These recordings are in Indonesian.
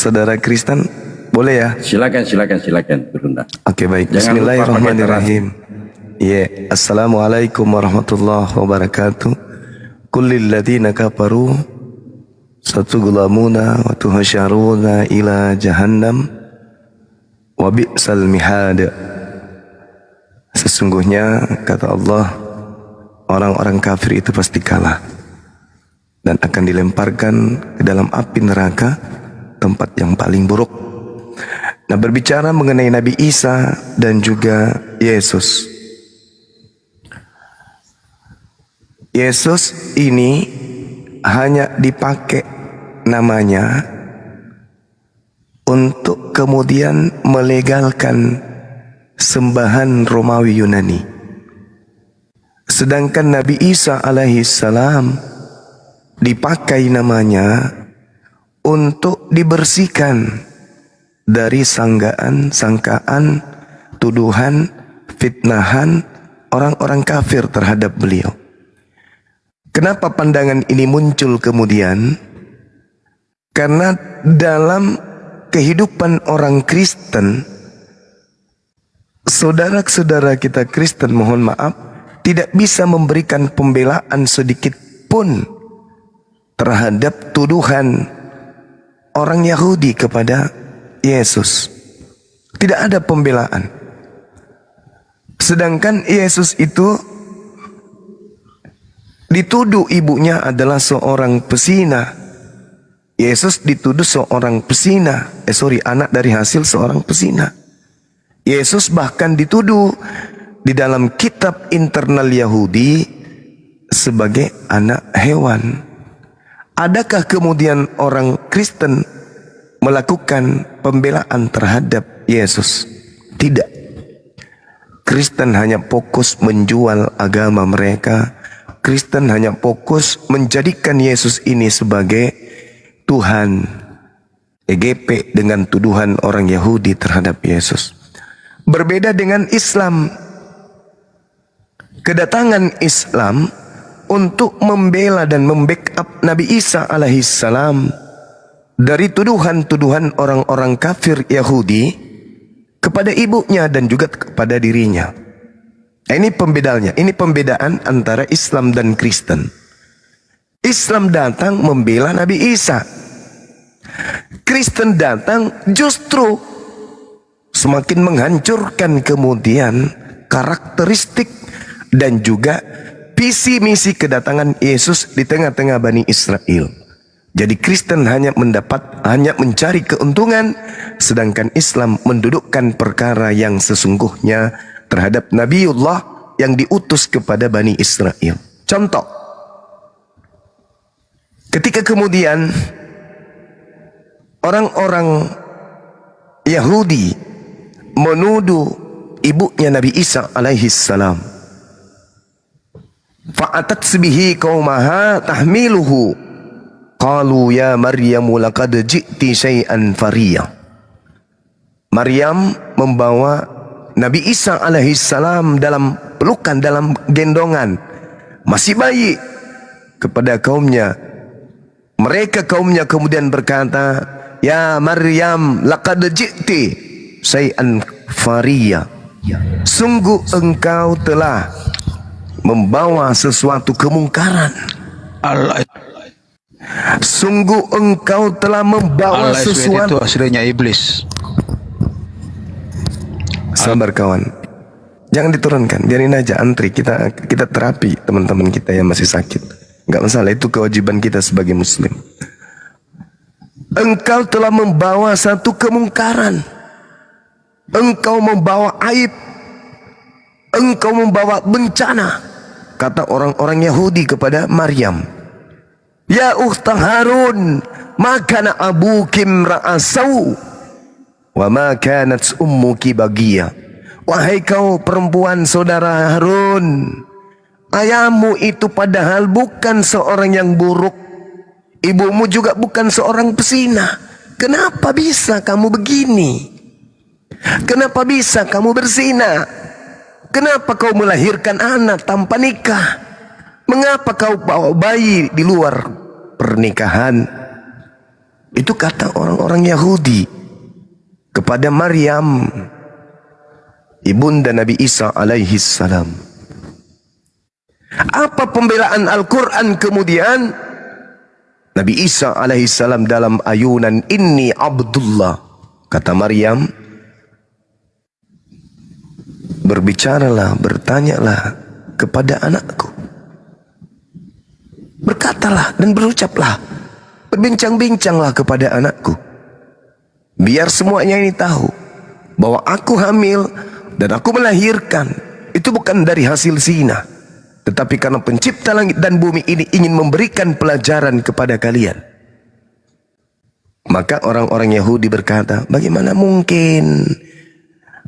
saudara Kristen? Boleh ya? Silakan turun. Oke, baik. Bismillahirrahmanirrahim. Assalamualaikum warahmatullahi wabarakatuh. Kullil ladzina kafaru satuglamuna wa tuhsyaruna ila jahannam wa bi'sal mihad. Sesungguhnya kata Allah, orang-orang kafir itu pasti kalah dan akan dilemparkan ke dalam api neraka, tempat yang paling buruk. Nah, berbicara mengenai Nabi Isa dan juga Yesus. Yesus ini hanya dipakai namanya untuk kemudian melegalkan sembahan Romawi Yunani. Sedangkan Nabi Isa alaihissalam dipakai namanya untuk dibersihkan dari sangkaan, tuduhan, fitnahan orang-orang kafir terhadap beliau. Kenapa pandangan ini muncul kemudian? Karena dalam kehidupan orang Kristen, saudara-saudara kita Kristen, mohon maaf, tidak bisa memberikan pembelaan sedikit pun terhadap tuduhan orang Yahudi kepada Yesus. Tidak ada pembelaan. Sedangkan Yesus itu dituduh ibunya adalah seorang pesina. Yesus dituduh seorang pesina. Anak dari hasil seorang pesina. Yesus bahkan dituduh di dalam kitab internal Yahudi sebagai anak hewan. Adakah kemudian orang Kristen melakukan pembelaan terhadap Yesus? Tidak. Kristen hanya fokus menjual agama mereka. Kristen hanya fokus menjadikan Yesus ini sebagai Tuhan. EGP dengan tuduhan orang Yahudi terhadap Yesus. Berbeda dengan Islam. Kedatangan Islam untuk membela dan membackup Nabi Isa alaihissalam dari tuduhan-tuduhan orang-orang kafir Yahudi kepada ibunya dan juga kepada dirinya. Ini pembedanya. Ini pembedaan antara Islam dan Kristen. Islam datang membela Nabi Isa. Kristen datang justru semakin menghancurkan kemudian karakteristik dan juga visi misi kedatangan Yesus di tengah-tengah Bani Israel. Jadi Kristen hanya mencari keuntungan, sedangkan Islam mendudukkan perkara yang sesungguhnya terhadap Nabiullah yang diutus kepada Bani Israel. Contoh, ketika kemudian orang-orang Yahudi menuduh ibunya Nabi Isa alaihissalam, fa'atat bihi qaumaha tahmiluhu qalu ya Maryamu laqad ji'ti syai'an fariya. Maryam membawa Nabi Isa alaihissalam dalam pelukan, dalam gendongan, masih bayi, kepada kaumnya. Mereka kaumnya kemudian berkata, ya Maryam laqad ji'ti syai'an fariya. Sungguh engkau telah membawa sesuatu kemungkaran. Sungguh engkau telah membawa sesuatu. Itu aslinya iblis. Sabar kawan, jangan diturunkan, biarin aja antri. Kita terapi teman-teman kita yang masih sakit. Gak masalah, itu kewajiban kita sebagai muslim. Engkau telah membawa satu kemungkaran. Engkau membawa aib. Engkau membawa bencana. Kata orang-orang Yahudi kepada Maryam, ya ukhta Harun, ma kana abuki ra'asau wa ma kanat ummuki bagiya. Wahai kau perempuan saudara Harun, ayahmu itu padahal bukan seorang yang buruk, ibumu juga bukan seorang pesina. Kenapa bisa kamu begini? Kenapa bisa kamu berzina? Kenapa kau melahirkan anak tanpa nikah? Mengapa kau bawa bayi di luar pernikahan? Itu kata orang-orang Yahudi kepada Maryam, ibunda Nabi Isa alaihi salam. Apa pembelaan Al-Quran kemudian? Nabi Isa alaihi salam dalam ayunan, inni Abdullah. Kata Maryam, berbicaralah, bertanyalah kepada anakku. Berkatalah dan berucaplah, berbincang-bincanglah kepada anakku. Biar semuanya ini tahu bahwa aku hamil dan aku melahirkan. Itu bukan dari hasil zina, tetapi karena pencipta langit dan bumi ini ingin memberikan pelajaran kepada kalian. Maka orang-orang Yahudi berkata, bagaimana mungkin?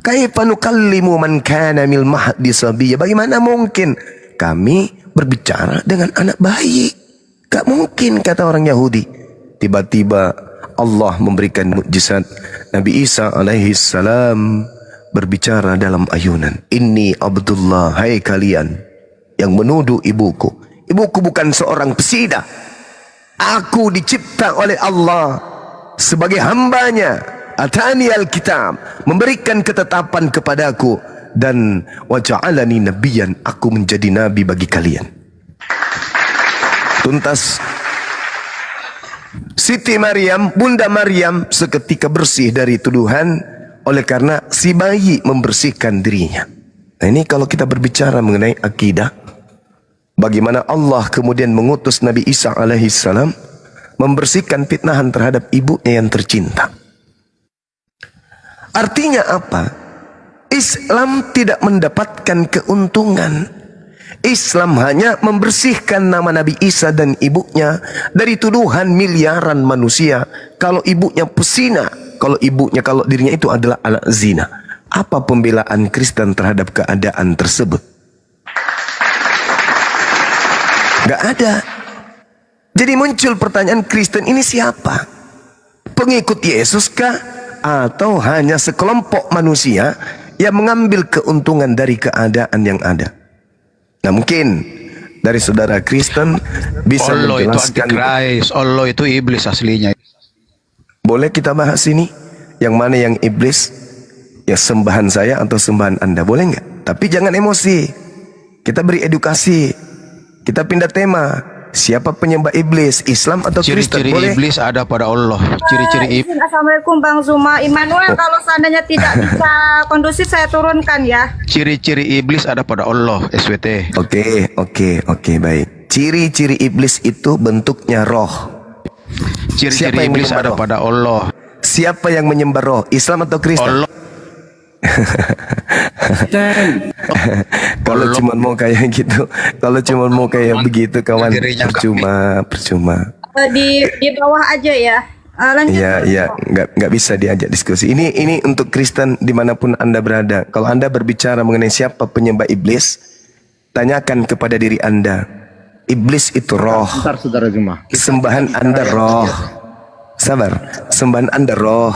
Kaifa nukallimu man kana mil mahdi sabiyya? Bagaimana mungkin kami berbicara dengan anak bayi? Gak mungkin, kata orang Yahudi. Tiba-tiba Allah memberikan mukjizat. Nabi Isa alaihi salam berbicara dalam ayunan, inni Abdullah, hai kalian yang menuduh ibuku. Ibuku bukan seorang pesida. Aku dicipta oleh Allah sebagai hambanya. Atani al-kitab, memberikan ketetapan kepadaku, dan waja'alani nabiyan, aku menjadi nabi bagi kalian. Tuntas Siti Maryam, Bunda Maryam seketika bersih dari tuduhan oleh karena si bayi membersihkan dirinya. Nah, ini kalau kita berbicara mengenai akidah, bagaimana Allah kemudian mengutus Nabi Isa alaihi salam membersihkan fitnahan terhadap ibunya yang tercinta. Artinya apa? Islam tidak mendapatkan keuntungan. Islam hanya membersihkan nama Nabi Isa dan ibunya dari tuduhan miliaran manusia kalau ibunya pesina, kalau dirinya itu adalah anak zina. Apa pembelaan Kristen terhadap keadaan tersebut? Gak ada. Jadi muncul pertanyaan, Kristen ini siapa? Pengikut Yesus kah? Atau hanya sekelompok manusia yang mengambil keuntungan dari keadaan yang ada? Nah, mungkin dari saudara Kristen bisa Allah menjelaskan. itu antikris, Allah itu iblis aslinya. Boleh kita bahas ini? Yang mana yang iblis? Ya, sembahan saya atau sembahan Anda? Boleh nggak? Tapi jangan emosi. Kita beri edukasi. Kita pindah tema. Siapa penyembah iblis? Islam atau Kristen? Ciri-ciri Boleh? iblis ada pada Allah. Ciri-ciri iblis. Assalamualaikum Bang Zuma Immanuel. Kalau seandainya tidak bisa kondusif, saya turunkan ya. Ciri-ciri iblis ada pada Allah, SWT. Oke, baik. Ciri-ciri iblis itu bentuknya roh. Siapa Ciri-ciri yang iblis menyembah ada roh? pada Allah. Siapa yang menyembah roh? Islam atau Kristen? Allah. Kalau cuma mau kayak gitu, kalau cuma mau kayak begitu, kawan, Dirinya percuma. Di bawah aja ya. Lanjut. Iya, nggak bisa diajak diskusi. Ini untuk Kristen dimanapun Anda berada. Kalau Anda berbicara mengenai siapa penyembah iblis, tanyakan kepada diri Anda. Iblis itu roh. Bentar, saudara Zuma. Sembahan Anda roh. Sabar. Sembahan Anda roh.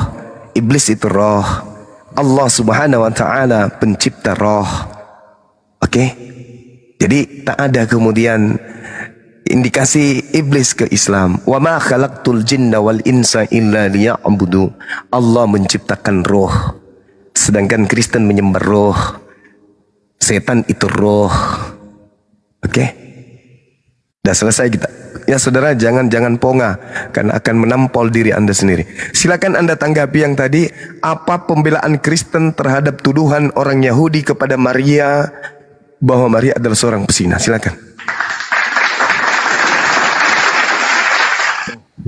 Iblis itu roh. Allah subhanahu wa ta'ala pencipta roh. Oke? Jadi tak ada kemudian indikasi iblis ke Islam. Wa ma khalaqtul jinna wal insa illa liya'budu. Allah menciptakan roh. Sedangkan Kristen menyembah roh. Setan itu roh. Oke? Dah selesai kita. Ya saudara, jangan ponga karena akan menampol diri Anda sendiri. Silakan Anda tanggapi yang tadi. Apa pembelaan Kristen terhadap tuduhan orang Yahudi kepada Maria bahwa Maria adalah seorang pesina? Silakan.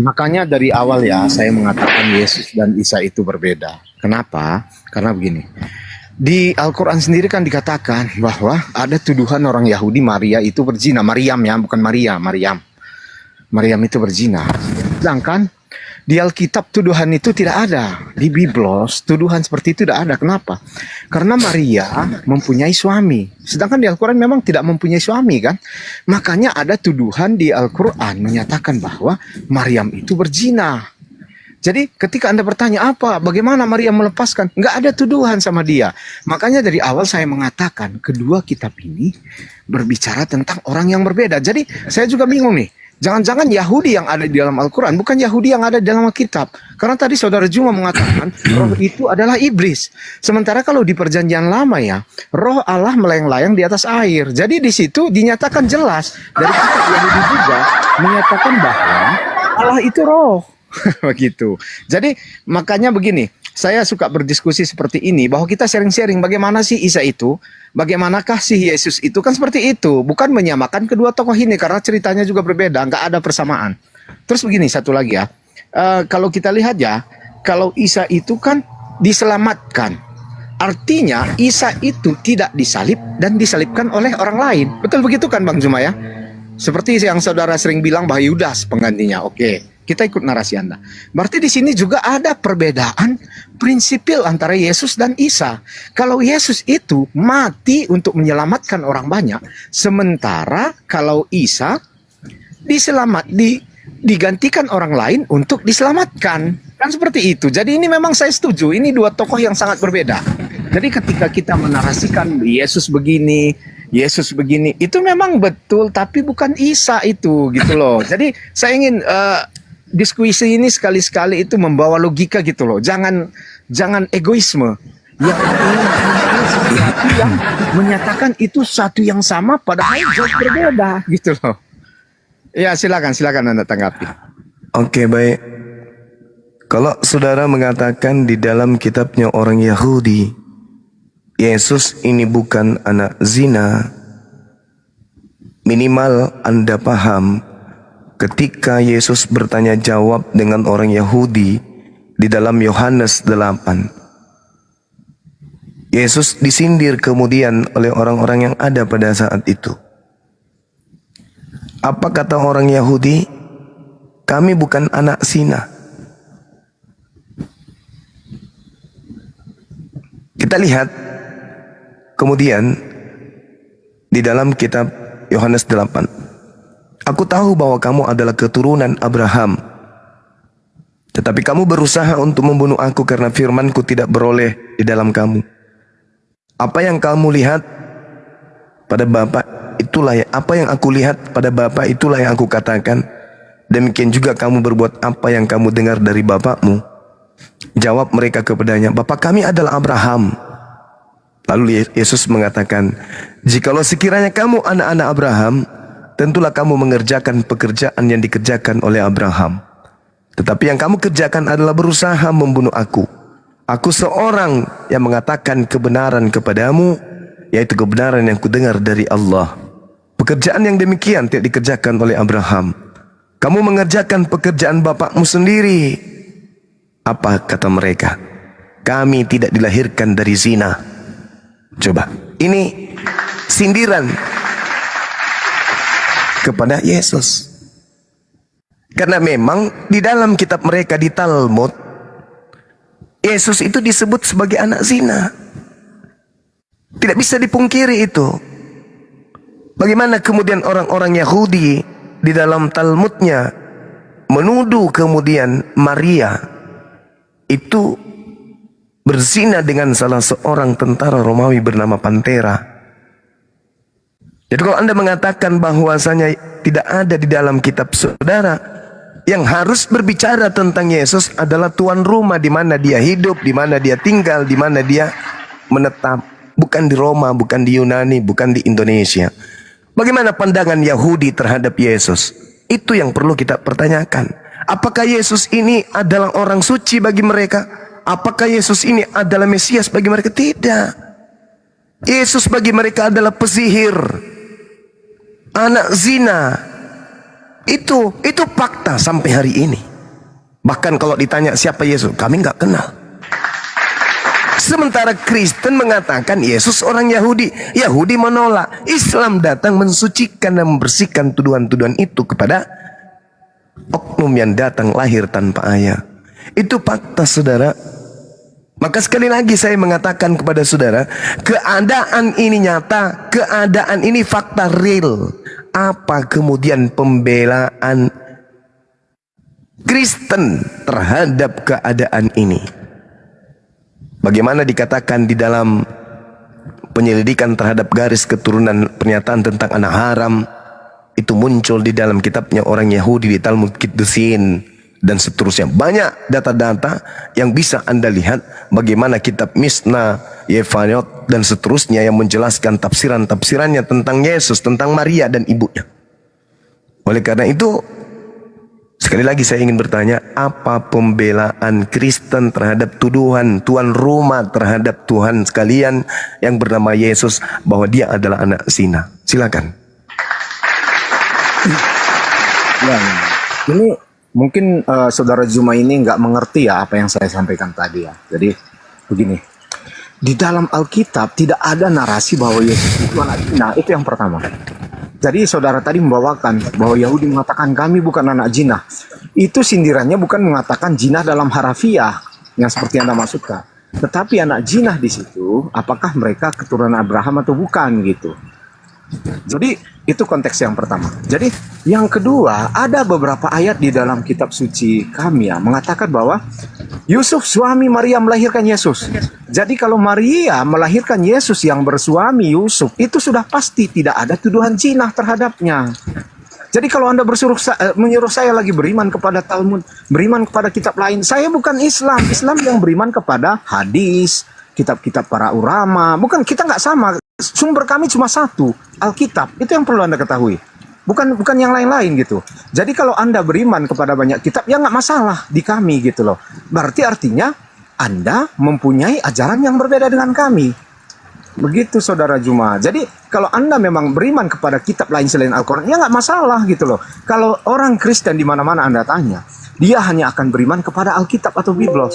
Makanya dari awal ya saya mengatakan Yesus dan Isa itu berbeda. Kenapa? Karena begini. Di Al-Quran sendiri kan dikatakan bahwa ada tuduhan orang Yahudi Maria itu berzina. Maryam ya, bukan Maria, Maryam. Maryam itu berzina. Sedangkan di Alkitab tuduhan itu tidak ada. Di Biblos tuduhan seperti itu tidak ada. Kenapa? Karena Maria mempunyai suami. Sedangkan di Al-Quran memang tidak mempunyai suami kan. Makanya ada tuduhan di Al-Quran menyatakan bahwa Maryam itu berzina. Jadi ketika Anda bertanya bagaimana Maria melepaskan? Nggak ada tuduhan sama dia. Makanya dari awal saya mengatakan kedua kitab ini berbicara tentang orang yang berbeda. Jadi saya juga bingung nih. Jangan-jangan Yahudi yang ada di dalam Al-Quran bukan Yahudi yang ada di dalam Alkitab. Karena tadi saudara Juma mengatakan roh itu adalah iblis. Sementara kalau di perjanjian lama ya, roh Allah melayang-layang di atas air. Jadi di situ dinyatakan jelas dari kitab Yahudi juga menyatakan bahwa Allah itu roh. Begitu. Jadi makanya begini, saya suka berdiskusi seperti ini bahwa kita sharing-sharing bagaimana sih Isa itu, bagaimanakah sih Yesus itu, kan seperti itu. Bukan menyamakan kedua tokoh ini karena ceritanya juga berbeda, nggak ada persamaan. Terus begini satu lagi ya, kalau kita lihat ya, kalau Isa itu kan diselamatkan, artinya Isa itu tidak disalib dan disalibkan oleh orang lain. Betul begitu kan Bang Juma ya? Seperti yang saudara sering bilang bahwa Yudas penggantinya. Oke. Kita ikut narasi Anda. Berarti di sini juga ada perbedaan prinsipil antara Yesus dan Isa. Kalau Yesus itu mati untuk menyelamatkan orang banyak, sementara kalau Isa digantikan orang lain untuk diselamatkan. Kan seperti itu. Jadi ini memang saya setuju. Ini dua tokoh yang sangat berbeda. Jadi ketika kita menarasikan Yesus begini, itu memang betul, tapi bukan Isa itu gitu loh. Jadi saya ingin diskusi ini sekali-sekali itu membawa logika gitu loh. Jangan egoisme. Yang menyatakan itu satu yang sama padahal jauh berbeda gitu loh. Ya silakan Anda tanggapi. Oke, baik. Kalau saudara mengatakan di dalam kitabnya orang Yahudi, Yesus ini bukan anak zina, minimal Anda paham ketika Yesus bertanya jawab dengan orang Yahudi di dalam Yohanes 8. Yesus disindir kemudian oleh orang-orang yang ada pada saat itu. Apa kata orang Yahudi? Kami bukan anak zina. Kita lihat kemudian di dalam kitab Yohanes 8. Aku tahu bahwa kamu adalah keturunan Abraham, tetapi kamu berusaha untuk membunuh aku karena firmanku tidak beroleh di dalam kamu. Apa yang kamu lihat pada Bapa itulah apa yang aku lihat pada Bapa itulah yang aku katakan. Demikian juga kamu berbuat apa yang kamu dengar dari bapakmu. Jawab mereka kepadanya, Bapa kami adalah Abraham. Lalu Yesus mengatakan, jikalau sekiranya kamu anak-anak Abraham, tentulah kamu mengerjakan pekerjaan yang dikerjakan oleh Abraham. Tetapi yang kamu kerjakan adalah berusaha membunuh aku. Aku seorang yang mengatakan kebenaran kepadamu, yaitu kebenaran yang kudengar dari Allah. Pekerjaan yang demikian tidak dikerjakan oleh Abraham. Kamu mengerjakan pekerjaan bapakmu sendiri. Apa kata mereka? Kami tidak dilahirkan dari zina. Coba, ini sindiran kepada Yesus. Karena memang di dalam kitab mereka di Talmud, Yesus itu disebut sebagai anak zina. Tidak bisa dipungkiri itu. Bagaimana kemudian orang-orang Yahudi di dalam Talmudnya menuduh kemudian Maria itu berzina dengan salah seorang tentara Romawi bernama Pantera. Jadi kalau Anda mengatakan bahwasanya tidak ada di dalam kitab saudara, yang harus berbicara tentang Yesus adalah tuan rumah di mana dia hidup, di mana dia tinggal, di mana dia menetap. Bukan di Roma, bukan di Yunani, bukan di Indonesia. Bagaimana pandangan Yahudi terhadap Yesus? Itu yang perlu kita pertanyakan. Apakah Yesus ini adalah orang suci bagi mereka? Apakah Yesus ini adalah Mesias bagi mereka? Tidak. Yesus bagi mereka adalah pesihir, anak zina. Itu fakta sampai hari ini. Bahkan kalau ditanya siapa Yesus, kami nggak kenal. Sementara Kristen mengatakan Yesus orang Yahudi. Yahudi menolak. Islam datang mensucikan dan membersihkan tuduhan-tuduhan itu kepada oknum yang datang lahir tanpa ayah. Itu fakta saudara. Maka sekali lagi saya mengatakan kepada saudara, keadaan ini nyata, keadaan ini fakta real. Apa kemudian pembelaan Kristen terhadap keadaan ini? Bagaimana dikatakan di dalam penyelidikan terhadap garis keturunan pernyataan tentang anak haram, itu muncul di dalam kitabnya orang Yahudi di Talmud Kiddusin dan seterusnya. Banyak data-data yang bisa Anda lihat bagaimana kitab Misna, Yevayot dan seterusnya yang menjelaskan tafsiran-tafsirannya tentang Yesus, tentang Maria dan ibunya. Oleh karena itu, sekali lagi saya ingin bertanya, apa pembelaan Kristen terhadap tuduhan tuan rumah terhadap Tuhan sekalian yang bernama Yesus bahwa dia adalah anak zina? Silakan. Ya, ini mungkin saudara Juma ini nggak mengerti ya apa yang saya sampaikan tadi ya. Jadi begini, di dalam Alkitab tidak ada narasi bahwa Yesus itu anak zina. Itu yang pertama. Jadi saudara tadi membawakan bahwa Yahudi mengatakan kami bukan anak zina. Itu sindirannya bukan mengatakan zina dalam harafiah yang seperti Anda maksudkan. Tetapi anak zina di situ, apakah mereka keturunan Abraham atau bukan gitu. Jadi itu konteks yang pertama. Jadi yang kedua, ada beberapa ayat di dalam kitab suci kami ya mengatakan bahwa Yusuf suami Maria melahirkan Yesus. Jadi kalau Maria melahirkan Yesus yang bersuami Yusuf, itu sudah pasti tidak ada tuduhan zina terhadapnya. Jadi kalau Anda menyuruh saya lagi beriman kepada Talmud, beriman kepada kitab lain, saya bukan Islam. Islam yang beriman kepada hadis, kitab-kitab para ulama. Bukan, kita nggak sama. Sumber kami cuma satu, Alkitab. Itu yang perlu Anda ketahui. Bukan yang lain-lain gitu. Jadi kalau Anda beriman kepada banyak kitab, ya nggak masalah di kami gitu loh. Berarti artinya Anda mempunyai ajaran yang berbeda dengan kami. Begitu saudara Juma. Jadi kalau Anda memang beriman kepada kitab lain selain Al-Quran, ya nggak masalah gitu loh. Kalau orang Kristen di mana-mana Anda tanya, dia hanya akan beriman kepada Alkitab atau Biblos.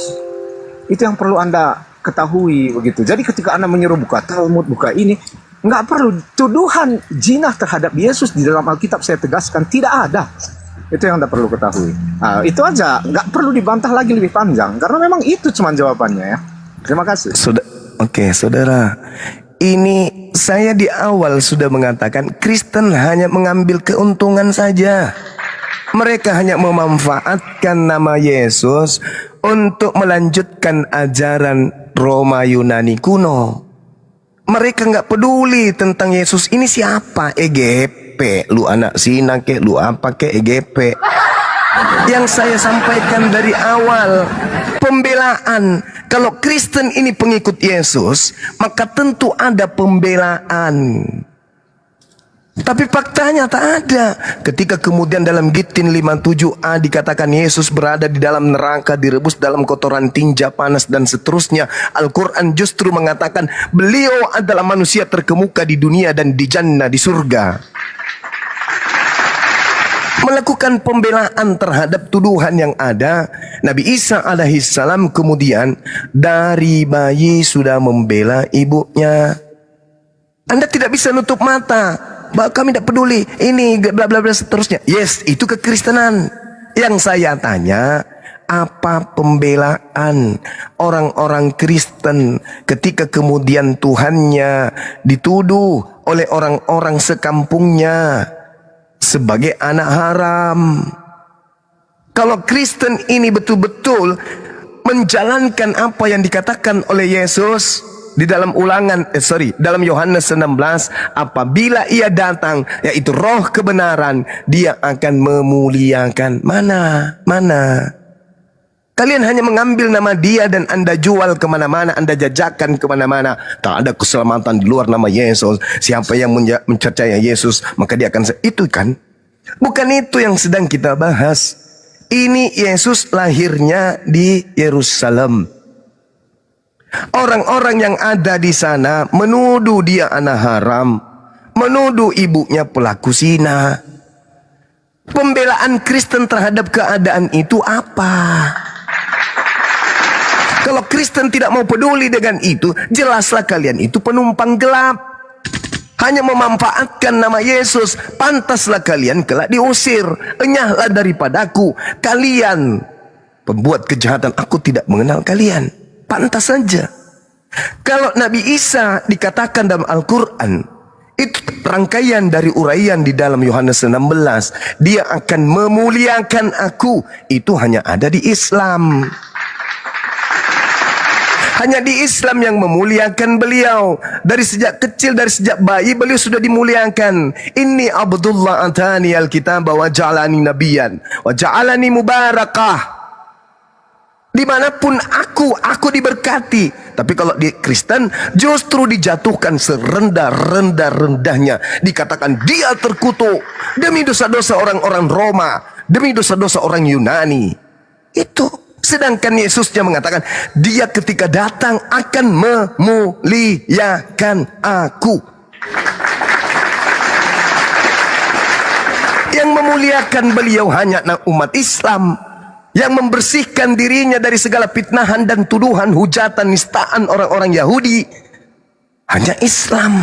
Itu yang perlu Anda ketahui begitu. Jadi ketika Anda menyuruh buka Talmud, buka ini, nggak perlu tuduhan zina terhadap Yesus di dalam Alkitab, saya tegaskan tidak ada. Itu yang Anda perlu ketahui. Itu aja, nggak perlu dibantah lagi lebih panjang karena memang itu cuma jawabannya ya. Terima kasih. Oke, saudara. Ini saya di awal sudah mengatakan Kristen hanya mengambil keuntungan saja. Mereka hanya memanfaatkan nama Yesus untuk melanjutkan ajaran Roma Yunani kuno. Mereka nggak peduli tentang Yesus ini siapa. EGP, lu anak zina ke, lu apa ke EGP. Yang saya sampaikan dari awal, pembelaan. Kalau Kristen ini pengikut Yesus, maka tentu ada pembelaan. Tapi faktanya tak ada. Ketika kemudian dalam Gitin 57a dikatakan Yesus berada di dalam neraka, direbus dalam kotoran tinja panas dan seterusnya, Al-Quran justru mengatakan beliau adalah manusia terkemuka di dunia dan di jannah, di surga. Melakukan pembelaan terhadap tuduhan yang ada. Nabi Isa alaihissalam kemudian dari bayi sudah membela ibunya. Anda tidak bisa nutup mata bahwa kami tidak peduli ini bla bla bla seterusnya. Yes, itu kekristenan. Yang saya tanya, apa pembelaan orang-orang Kristen ketika kemudian Tuhannya dituduh oleh orang-orang sekampungnya sebagai anak haram? Kalau Kristen ini betul-betul menjalankan apa yang dikatakan oleh Yesus di dalam dalam Yohanes 16, apabila ia datang, yaitu roh kebenaran, dia akan memuliakan. Mana? Kalian hanya mengambil nama dia dan Anda jual kemana-mana, Anda jajakan kemana-mana. Tak ada keselamatan di luar nama Yesus. Siapa yang mencercaya Yesus, maka dia akan... Itu kan? Bukan itu yang sedang kita bahas. Ini Yesus lahirnya di Yerusalem. Orang-orang yang ada di sana menuduh dia anak haram, menuduh ibunya pelaku zina. Pembelaan Kristen terhadap keadaan itu apa? Kalau Kristen tidak mau peduli dengan itu, jelaslah kalian itu penumpang gelap. Hanya memanfaatkan nama Yesus, pantaslah kalian kelak diusir. Enyahlah daripadaku, kalian pembuat kejahatan, aku tidak mengenal kalian. Pantas saja. Kalau Nabi Isa dikatakan dalam Al-Quran, itu rangkaian dari uraian di dalam Yohanes 16. Dia akan memuliakan aku. Itu hanya ada di Islam. Hanya di Islam yang memuliakan beliau. Dari sejak kecil, dari sejak bayi beliau sudah dimuliakan. Inni Abdullah atani al-kitab wa ja'alani nabiyan wa ja'alani mubarakah. Dimanapun aku diberkati. Tapi kalau di Kristen justru dijatuhkan serendah-rendahnya. Dikatakan dia terkutuk demi dosa-dosa orang-orang Roma, demi dosa-dosa orang Yunani. Itu. Sedangkan Yesusnya mengatakan, dia ketika datang akan memuliakan aku. Yang memuliakan beliau hanya umat Islam, yang membersihkan dirinya dari segala fitnahan dan tuduhan, hujatan, nistaan orang-orang Yahudi, hanya Islam.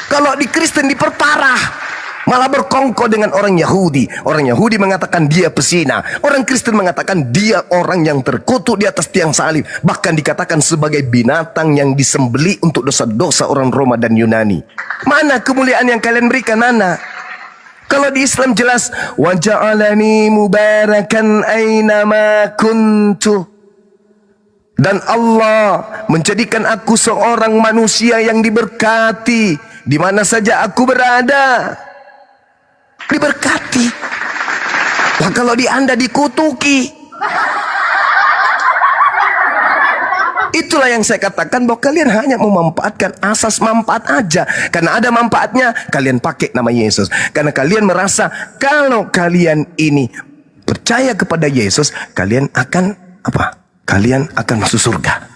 Kalau di Kristen diperparah, malah berkongkol dengan orang Yahudi. Orang Yahudi mengatakan dia pesina, orang Kristen mengatakan dia orang yang terkutuk di atas tiang salib, bahkan dikatakan sebagai binatang yang disembeli untuk dosa-dosa orang Roma dan Yunani. Mana kemuliaan yang kalian berikan? Mana? Kalau di Islam jelas, wa ja'alani mubarakan ainama kuntu. Dan Allah menjadikan aku seorang manusia yang diberkati di mana saja aku berada. Diberkati. Lah kalau di Anda dikutuki. Itulah yang saya katakan bahwa kalian hanya memanfaatkan asas manfaat aja. Karena ada manfaatnya, kalian pakai nama Yesus. Karena kalian merasa kalau kalian ini percaya kepada Yesus, kalian akan apa? Kalian akan masuk surga.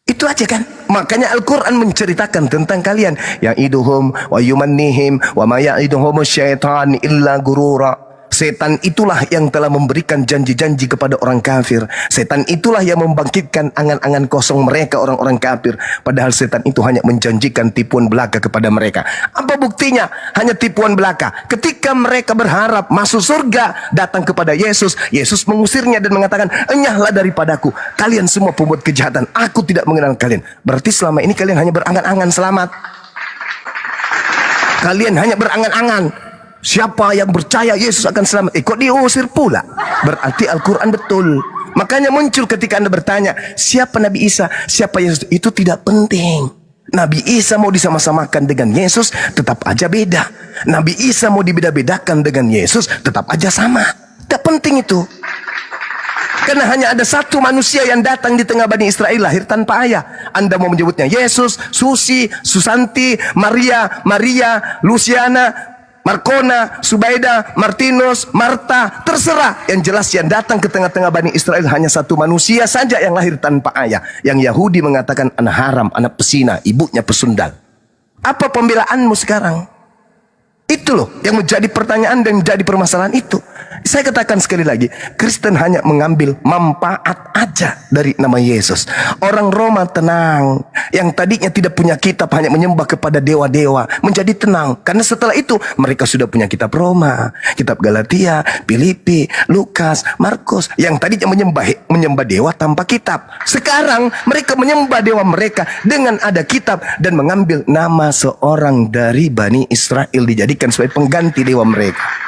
Itu aja kan. Makanya Al-Quran menceritakan tentang kalian. Ya'iduhum wa yumannihim wa ma ya'iduhum syaitan illa gurura. Setan itulah yang telah memberikan janji-janji kepada orang kafir. Setan itulah yang membangkitkan angan-angan kosong mereka, orang-orang kafir. Padahal setan itu hanya menjanjikan tipuan belaka kepada mereka. Apa buktinya? Hanya tipuan belaka. Ketika mereka berharap masuk surga, datang kepada Yesus, Yesus mengusirnya dan mengatakan, enyahlah daripadaku, kalian semua pembuat kejahatan, aku tidak mengenal kalian. Berarti selama ini kalian hanya berangan-angan selamat. Kalian hanya berangan-angan. Siapa yang percaya Yesus akan selamat, kok diusir pula? Berarti Al-Quran betul. Makanya muncul ketika Anda bertanya, siapa Nabi Isa, siapa Yesus, itu tidak penting. Nabi Isa mau disama-samakan dengan Yesus, tetap aja beda. Nabi Isa mau dibeda-bedakan dengan Yesus, tetap aja sama. Tidak penting itu. Karena hanya ada satu manusia yang datang di tengah Bani Israel, lahir tanpa ayah. Anda mau menyebutnya Yesus, Susi, Susanti, Maria, Luciana, Markona, Subaida, Martinus, Marta, terserah. Yang jelas yang datang ke tengah-tengah Bani Israel hanya satu manusia saja yang lahir tanpa ayah. Yang Yahudi mengatakan anak haram, anak pesina, ibunya pesundal. Apa pembelaanmu sekarang? Itu loh yang menjadi pertanyaan dan menjadi permasalahan itu. Saya katakan sekali lagi, Kristen hanya mengambil manfaat aja dari nama Yesus. Orang Roma tenang, yang tadinya tidak punya kitab hanya menyembah kepada dewa-dewa, menjadi tenang. Karena setelah itu mereka sudah punya kitab Roma, kitab Galatia, Filipi, Lukas, Markus, yang tadinya menyembah dewa tanpa kitab. Sekarang mereka menyembah dewa mereka dengan ada kitab dan mengambil nama seorang dari Bani Israel dijadikan sebagai pengganti dewa mereka.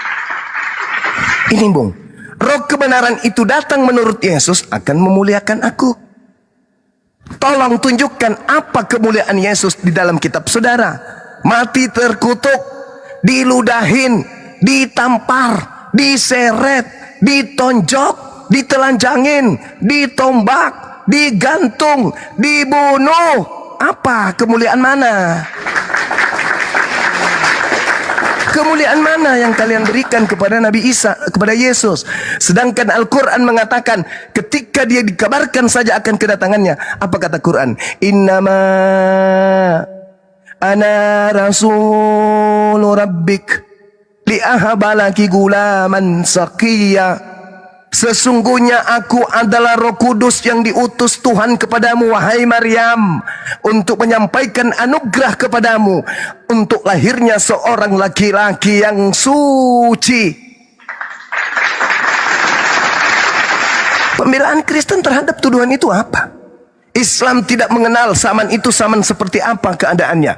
Ini bung, roh kebenaran itu datang menurut Yesus akan memuliakan aku. Tolong tunjukkan apa kemuliaan Yesus di dalam kitab saudara. Mati terkutuk, diludahin, ditampar, diseret, ditonjok, ditelanjangin, ditombak, digantung, dibunuh. Apa kemuliaan mana? Kemuliaan mana yang kalian berikan kepada Nabi Isa, kepada Yesus? Sedangkan Al-Quran mengatakan ketika dia dikabarkan saja akan kedatangannya, apa kata Quran? Innama ana rasulu rabbik liahabalaki gulaman saqiya. Sesungguhnya aku adalah Roh Kudus yang diutus Tuhan kepadamu, wahai Maryam, untuk menyampaikan anugerah kepadamu, untuk lahirnya seorang laki-laki yang suci. Pembelaan Kristen terhadap tuduhan itu apa? Islam tidak mengenal zaman itu zaman seperti apa keadaannya.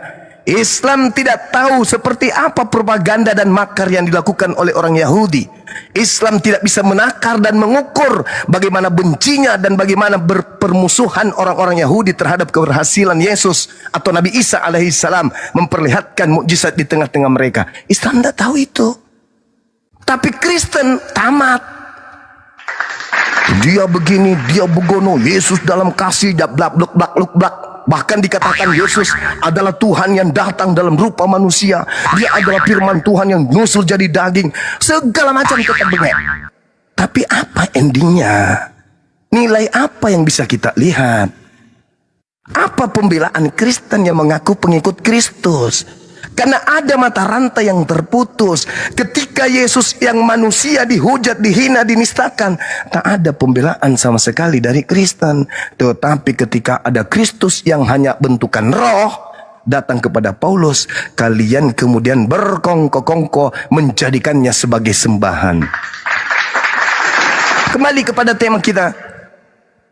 Islam tidak tahu seperti apa propaganda dan makar yang dilakukan oleh orang Yahudi. Islam tidak bisa menakar dan mengukur bagaimana bencinya dan bagaimana berpermusuhan orang-orang Yahudi terhadap keberhasilan Yesus atau Nabi Isa alaihissalam memperlihatkan mukjizat di tengah-tengah mereka. Islam tidak tahu itu. Tapi Kristen tamat. Dia begini, dia begono, Yesus dalam kasih, blak blak blak blak. Bahkan dikatakan Yesus adalah Tuhan yang datang dalam rupa manusia. Dia adalah firman Tuhan yang nusul jadi daging. Segala macam tetap bengek. Tapi apa endingnya? Nilai apa yang bisa kita lihat? Apa pembelaan Kristen yang mengaku pengikut Kristus? Karena ada mata rantai yang terputus. Ketika Yesus yang manusia dihujat, dihina, dinistakan, tak ada pembelaan sama sekali dari Kristen. Tetapi ketika ada Kristus yang hanya bentukan roh datang kepada Paulus, kalian kemudian berkongko-kongko menjadikannya sebagai sembahan. Kembali kepada tema kita.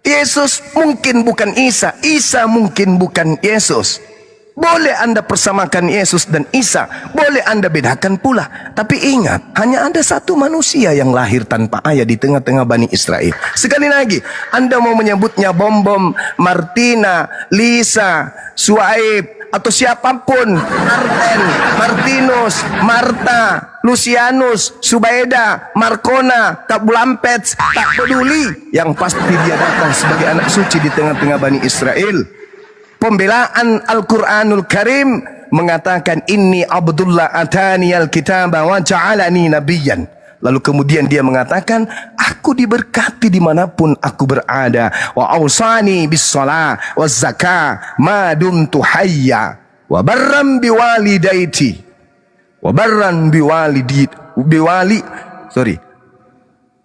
Yesus mungkin bukan Isa, Isa mungkin bukan Yesus. Boleh Anda persamakan Yesus dan Isa, boleh Anda bedakan pula. Tapi ingat, hanya ada satu manusia yang lahir tanpa ayah di tengah-tengah Bani Israel. Sekali lagi, Anda mau menyebutnya Bom-Bom, Martina, Lisa, Suaib, atau siapapun, Martin, Martinus, Marta, Lucianus, Subaida, Markona, Kabulampets, tak peduli. Yang pasti dia datang sebagai anak suci di tengah-tengah Bani Israel. Pembelaan Al-Quranul Karim mengatakan inni Abdullah atani al-kitaba wa ja'alani nabiyyan. Lalu kemudian dia mengatakan, aku diberkati dimanapun aku berada. Wa awsani bis salah wa zakah ma dumtu hayya wa barram biwalidaiti wa barram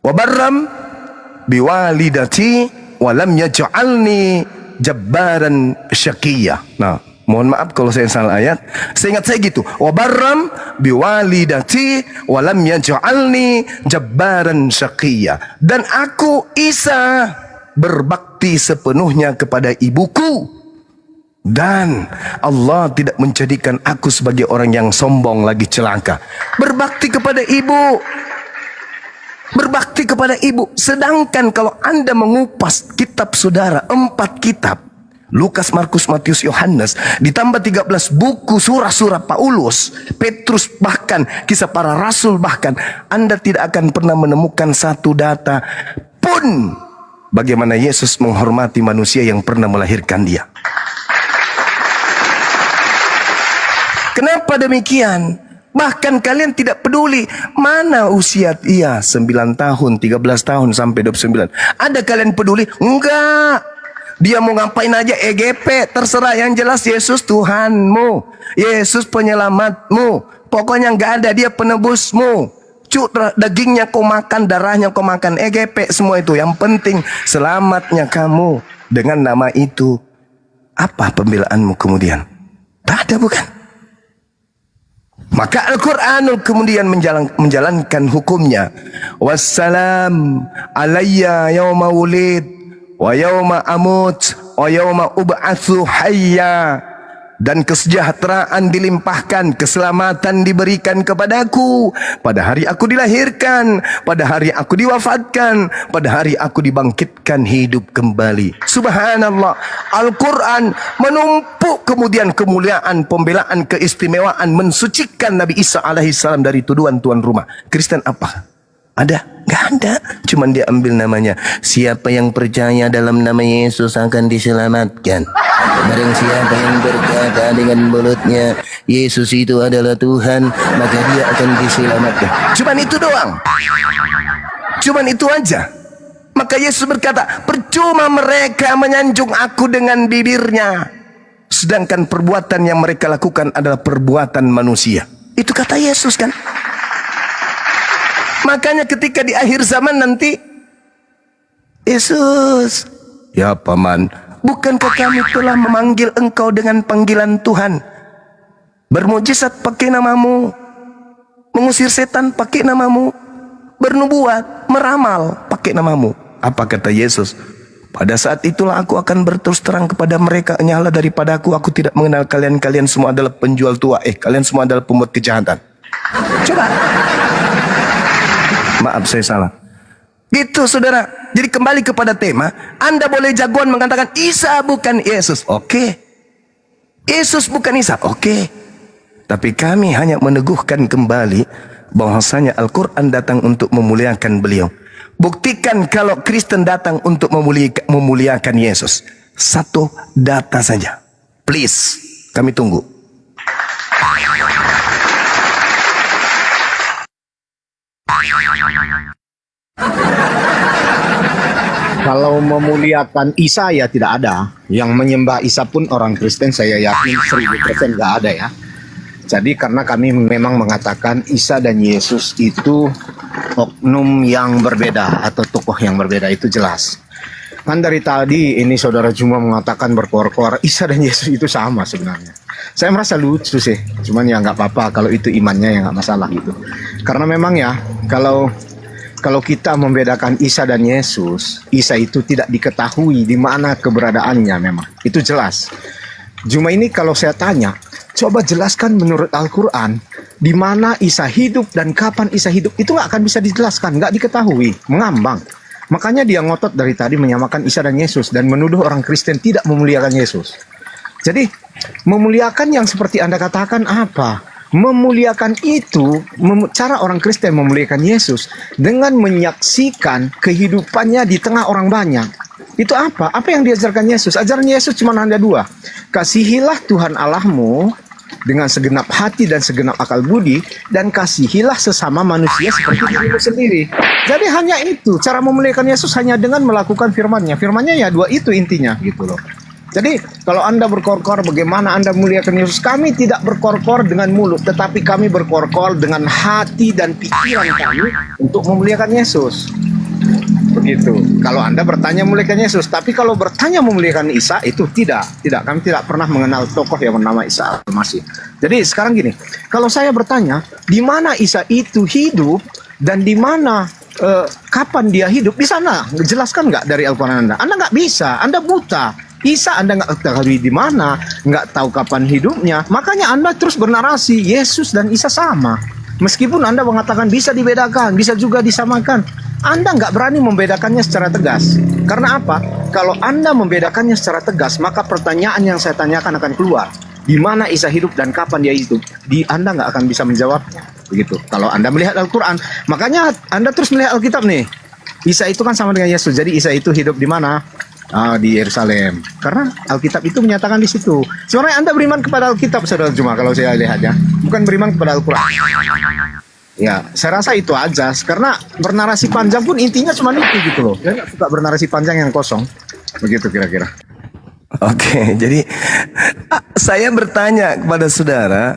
wa barram biwalidati wa lam yaj'alni jabbaran syaqiyya. Nah, mohon maaf kalau saya salah ayat. Seingat saya gitu. Wa barram biwalidati wa lam yaj'alni jabbaran syaqiyya. Dan aku Isa berbakti sepenuhnya kepada ibuku. Dan Allah tidak menjadikan aku sebagai orang yang sombong lagi celaka. Berbakti kepada ibu. Berbakti kepada ibu. Sedangkan kalau Anda mengupas kitab saudara, 4 kitab, Lukas, Markus, Matius, Yohanes, ditambah 13 buku surah-surah Paulus, Petrus, bahkan kisah para rasul, bahkan Anda tidak akan pernah menemukan satu data pun bagaimana Yesus menghormati manusia yang pernah melahirkan dia. Kenapa demikian? Bahkan kalian tidak peduli mana usia ia, 9 tahun, 13 tahun sampai 29. Ada kalian peduli? Enggak. Dia mau ngapain aja EGP, terserah, yang jelas Yesus Tuhanmu, Yesus penyelamatmu. Pokoknya enggak ada, dia penebusmu. Dagingnya kau makan, darahnya kau makan, EGP semua itu. Yang penting selamatnya kamu dengan nama itu. Apa pembelaanmu kemudian? Tak ada, bukan? Maka Al-Quranul kemudian menjalankan hukumnya. Wassalam alayya yawma wulid wa yawma amut wa yawma ub'atsu hayya. Dan kesejahteraan dilimpahkan, keselamatan diberikan kepadaku pada hari aku dilahirkan, pada hari aku diwafatkan, pada hari aku dibangkitkan hidup kembali. Subhanallah. Al-Quran menumpuk kemudian kemuliaan, pembelaan, keistimewaan, mensucikan Nabi Isa alaihissalam dari tuduhan tuan rumah. Kristen apa? Ada? Gak ada. Cuman dia ambil namanya. Siapa yang percaya dalam nama Yesus akan diselamatkan. Barang siapa yang berkata dengan mulutnya Yesus itu adalah Tuhan, maka dia akan diselamatkan. Cuman itu doang. Cuman itu aja. Maka Yesus berkata, percuma mereka menyanjung aku dengan bibirnya, sedangkan perbuatan yang mereka lakukan adalah perbuatan manusia. Itu kata Yesus kan. Makanya ketika di akhir zaman nanti, Yesus, ya paman, bukankah kami telah memanggil engkau dengan panggilan Tuhan, bermujizat pakai namamu, mengusir setan pakai namamu, bernubuat, meramal pakai namamu. Apa kata Yesus? Pada saat itulah aku akan berterus terang kepada mereka, nyala daripada aku tidak mengenal kalian. Kalian semua adalah penjual tua. Kalian semua adalah pembuat kejahatan. Coba. Maaf saya salah. Gitu saudara. Jadi kembali kepada tema. Anda boleh jagoan mengatakan Isa bukan Yesus. Oke. Yesus bukan Isa. Oke. Tapi kami hanya meneguhkan kembali bahwasanya Al-Quran datang untuk memuliakan beliau. Buktikan kalau Kristen datang untuk memuliakan Yesus. Satu data saja. Please. Kami tunggu. Kalau memuliakan Isa ya tidak ada. Yang menyembah Isa pun orang Kristen saya yakin 1000% nggak ada ya. Jadi karena kami memang mengatakan Isa dan Yesus itu oknum yang berbeda atau tokoh yang berbeda, itu jelas. Kan dari tadi ini saudara Juma mengatakan berkor-kor Isa dan Yesus itu sama sebenarnya. Saya merasa lucu sih, cuman ya nggak apa-apa kalau itu imannya ya nggak masalah gitu. Karena memang ya kalau kita membedakan Isa dan Yesus, Isa itu tidak diketahui di mana keberadaannya memang. Itu jelas. Cuma ini kalau saya tanya, coba jelaskan menurut Al-Quran di mana Isa hidup dan kapan Isa hidup, itu nggak akan bisa dijelaskan, nggak diketahui, mengambang. Makanya dia ngotot dari tadi menyamakan Isa dan Yesus dan menuduh orang Kristen tidak memuliakan Yesus. Jadi memuliakan yang seperti Anda katakan apa? Memuliakan itu, cara orang Kristen memuliakan Yesus dengan menyaksikan kehidupannya di tengah orang banyak. Itu apa? Apa yang diajarkan Yesus? Ajaran Yesus cuma ada dua. Kasihilah Tuhan Allahmu dengan segenap hati dan segenap akal budi, dan kasihilah sesama manusia seperti dirimu sendiri. Jadi hanya itu. Cara memuliakan Yesus hanya dengan melakukan firman-Nya. Firman-Nya ya dua itu intinya gitu loh. Jadi kalau Anda berkorkor bagaimana Anda memuliakan Yesus, kami tidak berkorkor dengan mulut, tetapi kami berkorkor dengan hati dan pikiran kami untuk memuliakan Yesus. Begitu. Kalau Anda bertanya memuliakan Yesus, tapi kalau bertanya memuliakan Isa itu tidak. Kami tidak pernah mengenal tokoh yang bernama Isa Al-Masih. Jadi sekarang gini, kalau saya bertanya di mana Isa itu hidup dan di mana kapan dia hidup, di sana jelaskan nggak dari Al-Quran Anda? Anda nggak bisa, Anda buta. Isa Anda nggak tahu di mana, nggak tahu kapan hidupnya, makanya Anda terus bernarasi Yesus dan Isa sama. Meskipun Anda mengatakan bisa dibedakan, bisa juga disamakan, Anda nggak berani membedakannya secara tegas. Karena apa? Kalau Anda membedakannya secara tegas, maka pertanyaan yang saya tanyakan akan keluar. Di mana Isa hidup dan kapan dia hidup? Anda nggak akan bisa menjawabnya. Begitu. Kalau Anda melihat Al-Quran, makanya Anda terus melihat Alkitab nih. Isa itu kan sama dengan Yesus. Jadi Isa itu hidup di mana? Di Yerusalem. Karena Alkitab itu menyatakan di situ. Sebenarnya Anda beriman kepada Alkitab, saudara Juma, kalau saya lihat ya, bukan beriman kepada Al-Quran. Ya, saya rasa itu aja. Karena bernarasi panjang pun intinya cuma itu gitu loh. Saya nggak suka bernarasi panjang yang kosong. Begitu kira-kira. Oke, jadi saya bertanya kepada saudara,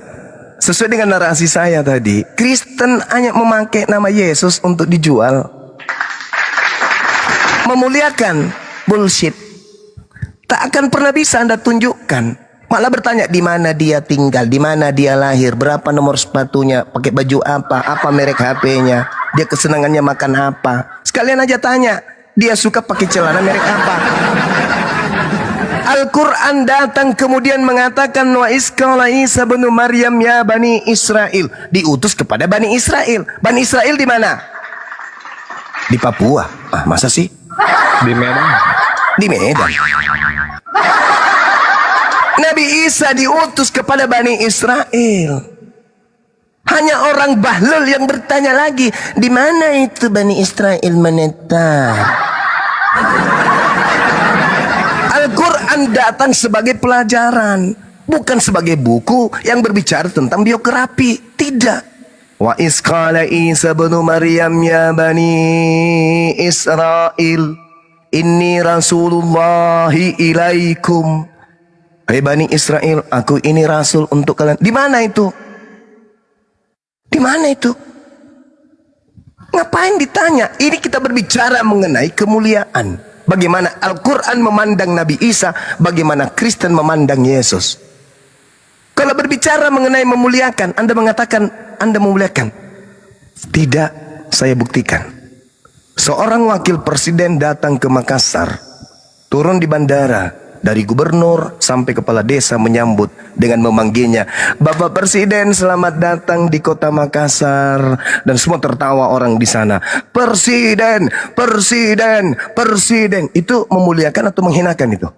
sesuai dengan narasi saya tadi, Kristen hanya memakai nama Yesus untuk dijual. Memuliakan. Bullshit. Tak akan pernah bisa Anda tunjukkan. Malah bertanya di mana dia tinggal, di mana dia lahir, berapa nomor sepatunya, pakai baju apa merek HP-nya, dia kesenangannya makan apa. Sekalian aja tanya, dia suka pakai celana merek apa. Al-Quran datang kemudian mengatakan wa isqala Isa bin Maryam ya Bani Israel, diutus kepada Bani Israel. Bani Israel di mana? Di Papua. Masa sih? Di Medan. Di Medan. Nabi Isa diutus kepada Bani Israel. Hanya orang bahlul yang bertanya lagi, di mana itu Bani Israel menetap? Al-Quran datang sebagai pelajaran, bukan sebagai buku yang berbicara tentang biografi. Tidak. Wa isqala Isa bin Maryam ya Bani Israel inni rasulullahi ilaikum. Hai Bani Israel, aku ini rasul untuk kalian. Di mana itu? Di mana itu? Ngapain ditanya? Ini kita berbicara mengenai kemuliaan. Bagaimana Al-Quran memandang Nabi Isa, bagaimana Kristen memandang Yesus. Kalau berbicara mengenai memuliakan, Anda mengatakan Anda memuliakan. Tidak, saya buktikan. Seorang wakil presiden datang ke Makassar turun di bandara, dari gubernur sampai kepala desa menyambut dengan memanggilnya, Bapak Presiden selamat datang di kota Makassar. Dan semua tertawa orang di sana. Presiden, presiden, presiden. Itu memuliakan atau menghinakan itu?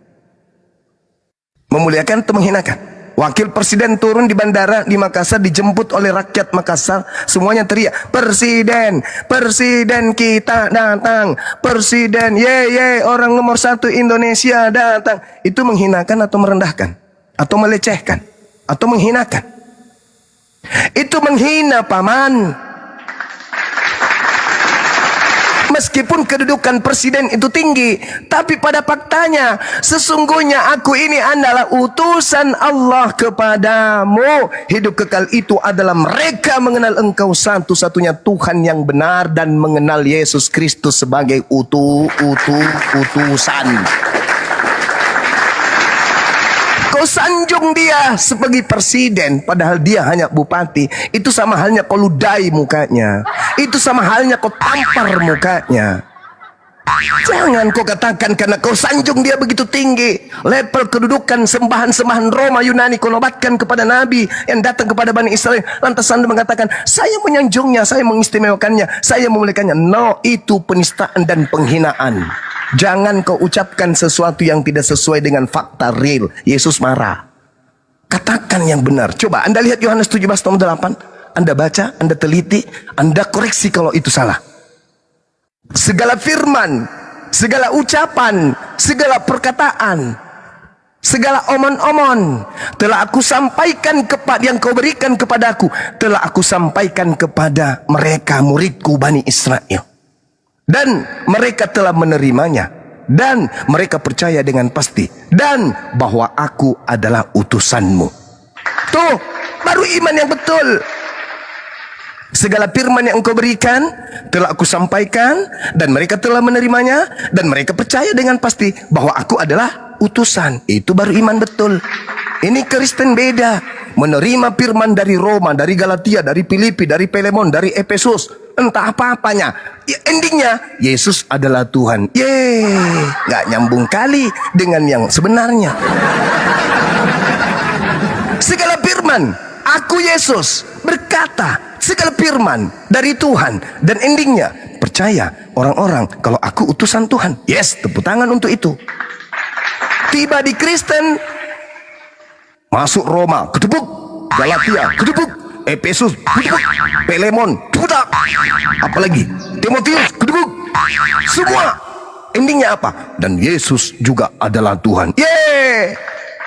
Memuliakan atau menghinakan? Wakil presiden turun di bandara di Makassar, dijemput oleh rakyat Makassar, semuanya teriak, presiden, presiden kita datang, presiden, ye orang nomor 1 Indonesia datang. Itu menghinakan atau merendahkan? Atau melecehkan? Atau menghinakan? Itu menghina, paman. Meskipun kedudukan presiden itu tinggi, tapi pada faktanya sesungguhnya aku ini adalah utusan Allah kepadamu. Hidup kekal itu adalah mereka mengenal engkau satu-satunya Tuhan yang benar dan mengenal Yesus Kristus sebagai utusan. Kau sanjung dia sebagai presiden, padahal dia hanya bupati. Itu sama halnya kau ludai mukanya. Itu sama halnya kau tampar mukanya. Jangan kau katakan karena kau sanjung dia begitu tinggi, level kedudukan sembahan-sembahan Roma Yunani kau nobatkan kepada Nabi yang datang kepada Bani Israel, lantas Anda mengatakan saya menyanjungnya, saya mengistimewakannya, saya memuliakannya. No, itu penistaan dan penghinaan. Jangan kau ucapkan sesuatu yang tidak sesuai dengan fakta real. Yesus marah. Katakan yang benar. Coba Anda lihat Yohanes 17:8. Anda baca, Anda teliti, Anda koreksi kalau itu salah. Segala firman, segala ucapan, segala perkataan, segala omon-omon telah aku sampaikan kepada yang kau berikan kepadaku, telah aku sampaikan kepada mereka muridku Bani Israel. Dan mereka telah menerimanya, dan mereka percaya dengan pasti, dan bahwa aku adalah utusanmu. Tuh, baru iman yang betul. Segala firman yang engkau berikan telah aku sampaikan, dan mereka telah menerimanya, dan mereka percaya dengan pasti bahwa aku adalah utusan. Itu baru iman betul. Ini Kristen beda. Menerima firman dari Roma, dari Galatia, dari Filipi, dari Filemon, dari Efesus, entah apa-apanya, ya, endingnya Yesus adalah Tuhan. Gak nyambung kali dengan yang sebenarnya. Segala firman, aku Yesus berkata, segala firman dari Tuhan, dan endingnya percaya orang-orang kalau aku utusan Tuhan. Yes, tepuk tangan untuk itu. Tiba di Kristen, masuk Roma, ketebuk, Galatia, ketebuk, Efesus, ketebuk, Filemon, ketebuk, apalagi Timotius, ketebuk, semua endingnya apa? Dan Yesus juga adalah Tuhan.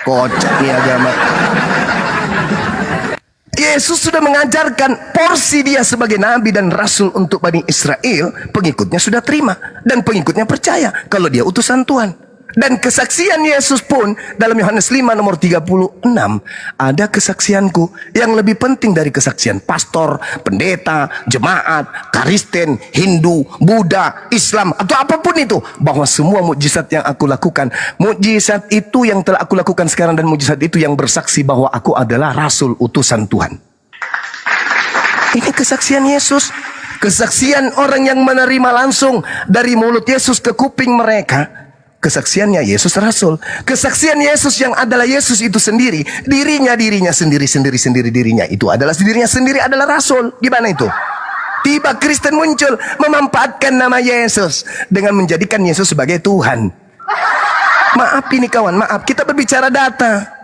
Kocak nih agama. Yesus sudah mengajarkan porsi dia sebagai nabi dan rasul untuk Bani Israel. Pengikutnya sudah terima dan pengikutnya percaya kalau dia utusan Tuhan. Dan kesaksian Yesus pun dalam Yohanes 5 nomor 36, ada kesaksianku yang lebih penting dari kesaksian pastor, pendeta, jemaat, Kristen, Hindu, Buddha, Islam, atau apapun itu, bahwa semua mukjizat yang aku lakukan, mukjizat itu yang telah aku lakukan sekarang, dan mukjizat itu yang bersaksi bahwa aku adalah rasul utusan Tuhan. Ini kesaksian Yesus, kesaksian orang yang menerima langsung dari mulut Yesus ke kuping mereka. Kesaksiannya Yesus Rasul. Kesaksian Yesus yang adalah Yesus itu sendiri. Dirinya sendiri dirinya itu adalah dirinya sendiri adalah Rasul. Gimana itu? Tiba Kristen muncul memanfaatkan nama Yesus dengan menjadikan Yesus sebagai Tuhan. Maaf ini kawan, maaf. Kita berbicara data.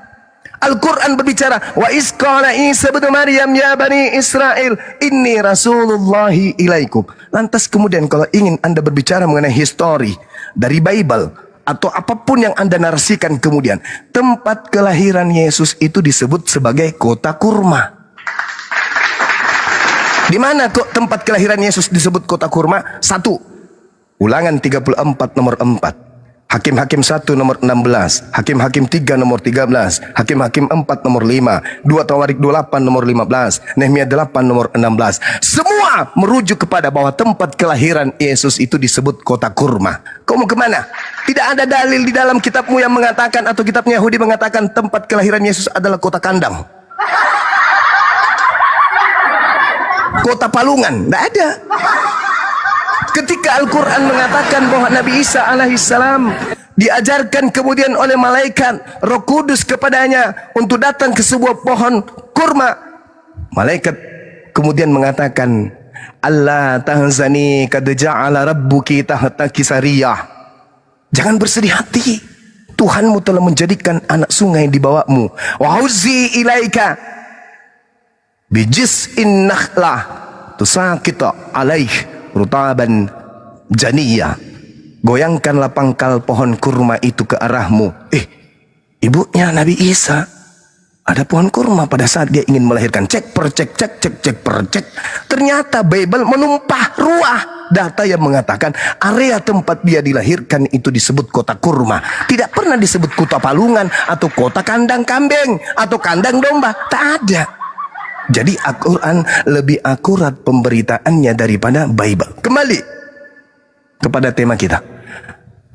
Al-Quran berbicara, wa isqala Isa bin Maryam ya Bani Israel inni Rasulullahi ilaikum. Lantas kemudian kalau ingin Anda berbicara mengenai histori dari Bible atau apapun yang Anda narasikan, kemudian tempat kelahiran Yesus itu disebut sebagai kota kurma. Di mana kok tempat kelahiran Yesus disebut kota kurma? 1. Ulangan 34 nomor 4. Hakim-Hakim 1 nomor 16, Hakim-Hakim 3 nomor 13, Hakim-Hakim 4 nomor 5, 2 Tawarik 28 nomor 15, Nehemia 8 nomor 16. Semua merujuk kepada bahwa tempat kelahiran Yesus itu disebut kota kurma. Kau mau kemana? Tidak ada dalil di dalam kitabmu yang mengatakan, atau kitabnya Yahudi mengatakan tempat kelahiran Yesus adalah kota kandang, kota palungan. Tidak ada. Ketika Al-Quran mengatakan bahwa Nabi Isa alaihissalam diajarkan kemudian oleh malaikat Roh Kudus kepadanya untuk datang ke sebuah pohon kurma. Malaikat kemudian mengatakan, Allah tahzani kad ja'ala rabbuki tahtaki sariyah. Jangan bersedih hati, Tuhanmu telah menjadikan anak sungai di bawahmu. Wa huzzi ilaika bijis'in nakhlah tusaqita alaih rutaban janiyah. Goyangkanlah pangkal pohon kurma itu ke arahmu. Ibunya Nabi Isa, ada pohon kurma pada saat dia ingin melahirkan. Cek per cek, ternyata Bible menumpah ruah data yang mengatakan area tempat dia dilahirkan itu disebut kota kurma. Tidak pernah disebut kota palungan atau kota kandang kambing atau kandang domba. Tak ada. Jadi Al-Quran lebih akurat pemberitaannya daripada Bible. Kembali kepada tema kita.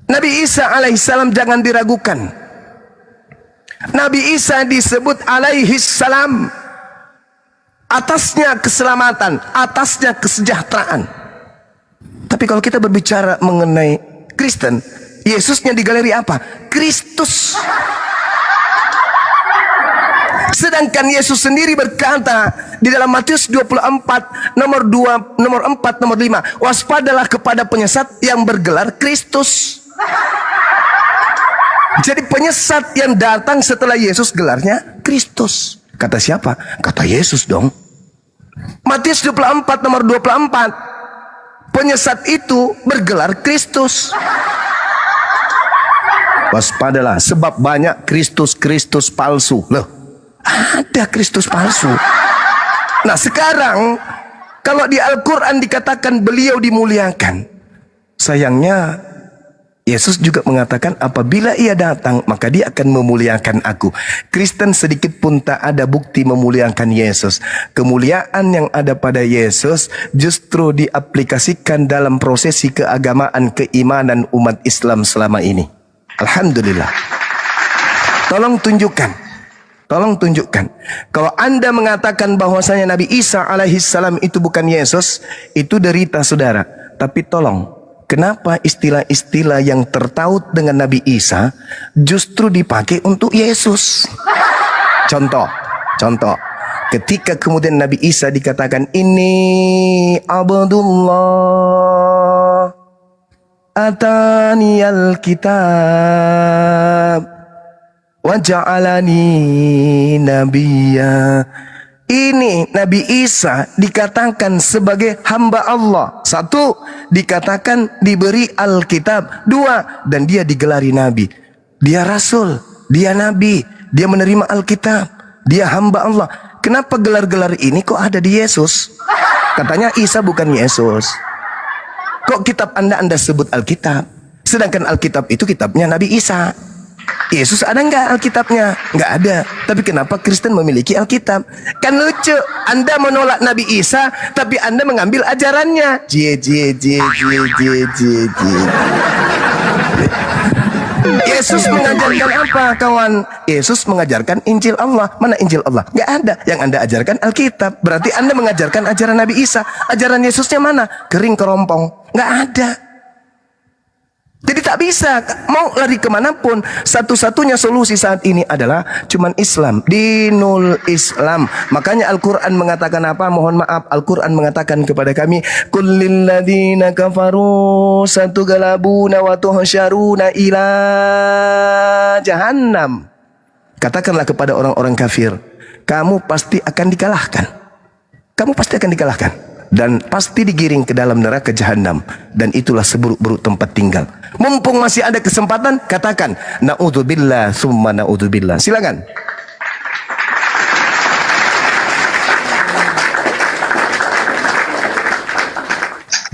Nabi Isa alaihissalam jangan diragukan. Nabi Isa disebut alaihissalam. Atasnya keselamatan, atasnya kesejahteraan. Tapi kalau kita berbicara mengenai Kristen, Yesusnya di galeri apa? Kristus. Sedangkan Yesus sendiri berkata di dalam Matius 24 nomor 2, nomor 4, nomor 5, waspadalah kepada penyesat yang bergelar Kristus. Jadi penyesat yang datang setelah Yesus gelarnya Kristus. Kata siapa? Kata Yesus dong. Matius 24 nomor 24, penyesat itu bergelar Kristus. Waspadalah, sebab banyak Kristus palsu. Loh, ada Kristus palsu. Nah sekarang kalau di Al-Quran dikatakan beliau dimuliakan, sayangnya Yesus juga mengatakan apabila ia datang maka dia akan memuliakan aku. Kristen sedikit pun tak ada bukti memuliakan Yesus. Kemuliaan yang ada pada Yesus justru diaplikasikan dalam prosesi keagamaan keimanan umat Islam selama ini. Alhamdulillah. Tolong tunjukkan. Kalau Anda mengatakan bahwasanya Nabi Isa alaihissalam itu bukan Yesus, itu derita saudara. Tapi tolong, kenapa istilah-istilah yang tertaut dengan Nabi Isa justru dipakai untuk Yesus? Contoh. Ketika kemudian Nabi Isa dikatakan, ini Abdullah ataniyal kitab wa ja'alani nabiyya. Ini Nabi Isa dikatakan sebagai hamba Allah. Satu, dikatakan diberi Alkitab. Dua, dan dia digelari Nabi. Dia Rasul, dia Nabi, dia menerima Alkitab, dia hamba Allah. Kenapa gelar-gelar ini kok ada di Yesus? Katanya Isa bukan Yesus. Kok kitab Anda sebut Alkitab? Sedangkan Alkitab itu kitabnya Nabi Isa. Yesus ada nggak Alkitabnya? Nggak ada. Tapi kenapa Kristen memiliki Alkitab? Kan lucu. Anda menolak Nabi Isa, tapi Anda mengambil ajarannya. Yesus mengajarkan apa, kawan? Yesus mengajarkan Injil Allah. Mana Injil Allah? Nggak ada. Yang Anda ajarkan Alkitab. Berarti Anda mengajarkan ajaran Nabi Isa. Ajaran Yesusnya mana? Kering kerompong. Nggak ada. Jadi tak bisa, mau lari kemanapun, satu-satunya solusi saat ini adalah cuman Islam, dinul Islam. Makanya Al-Quran mengatakan apa? Mohon maaf, Al-Quran mengatakan kepada kami, kullil ladina kafaru satughalabuna wa tuhsyaruna ila jahannam. Katakanlah kepada orang-orang kafir, kamu pasti akan dikalahkan. Kamu pasti akan dikalahkan. Dan pasti digiring ke dalam neraka jahanam. Dan itulah seburuk-buruk tempat tinggal. Mumpung masih ada kesempatan, katakan na'udzubillah summa na'udzubillah. Silakan.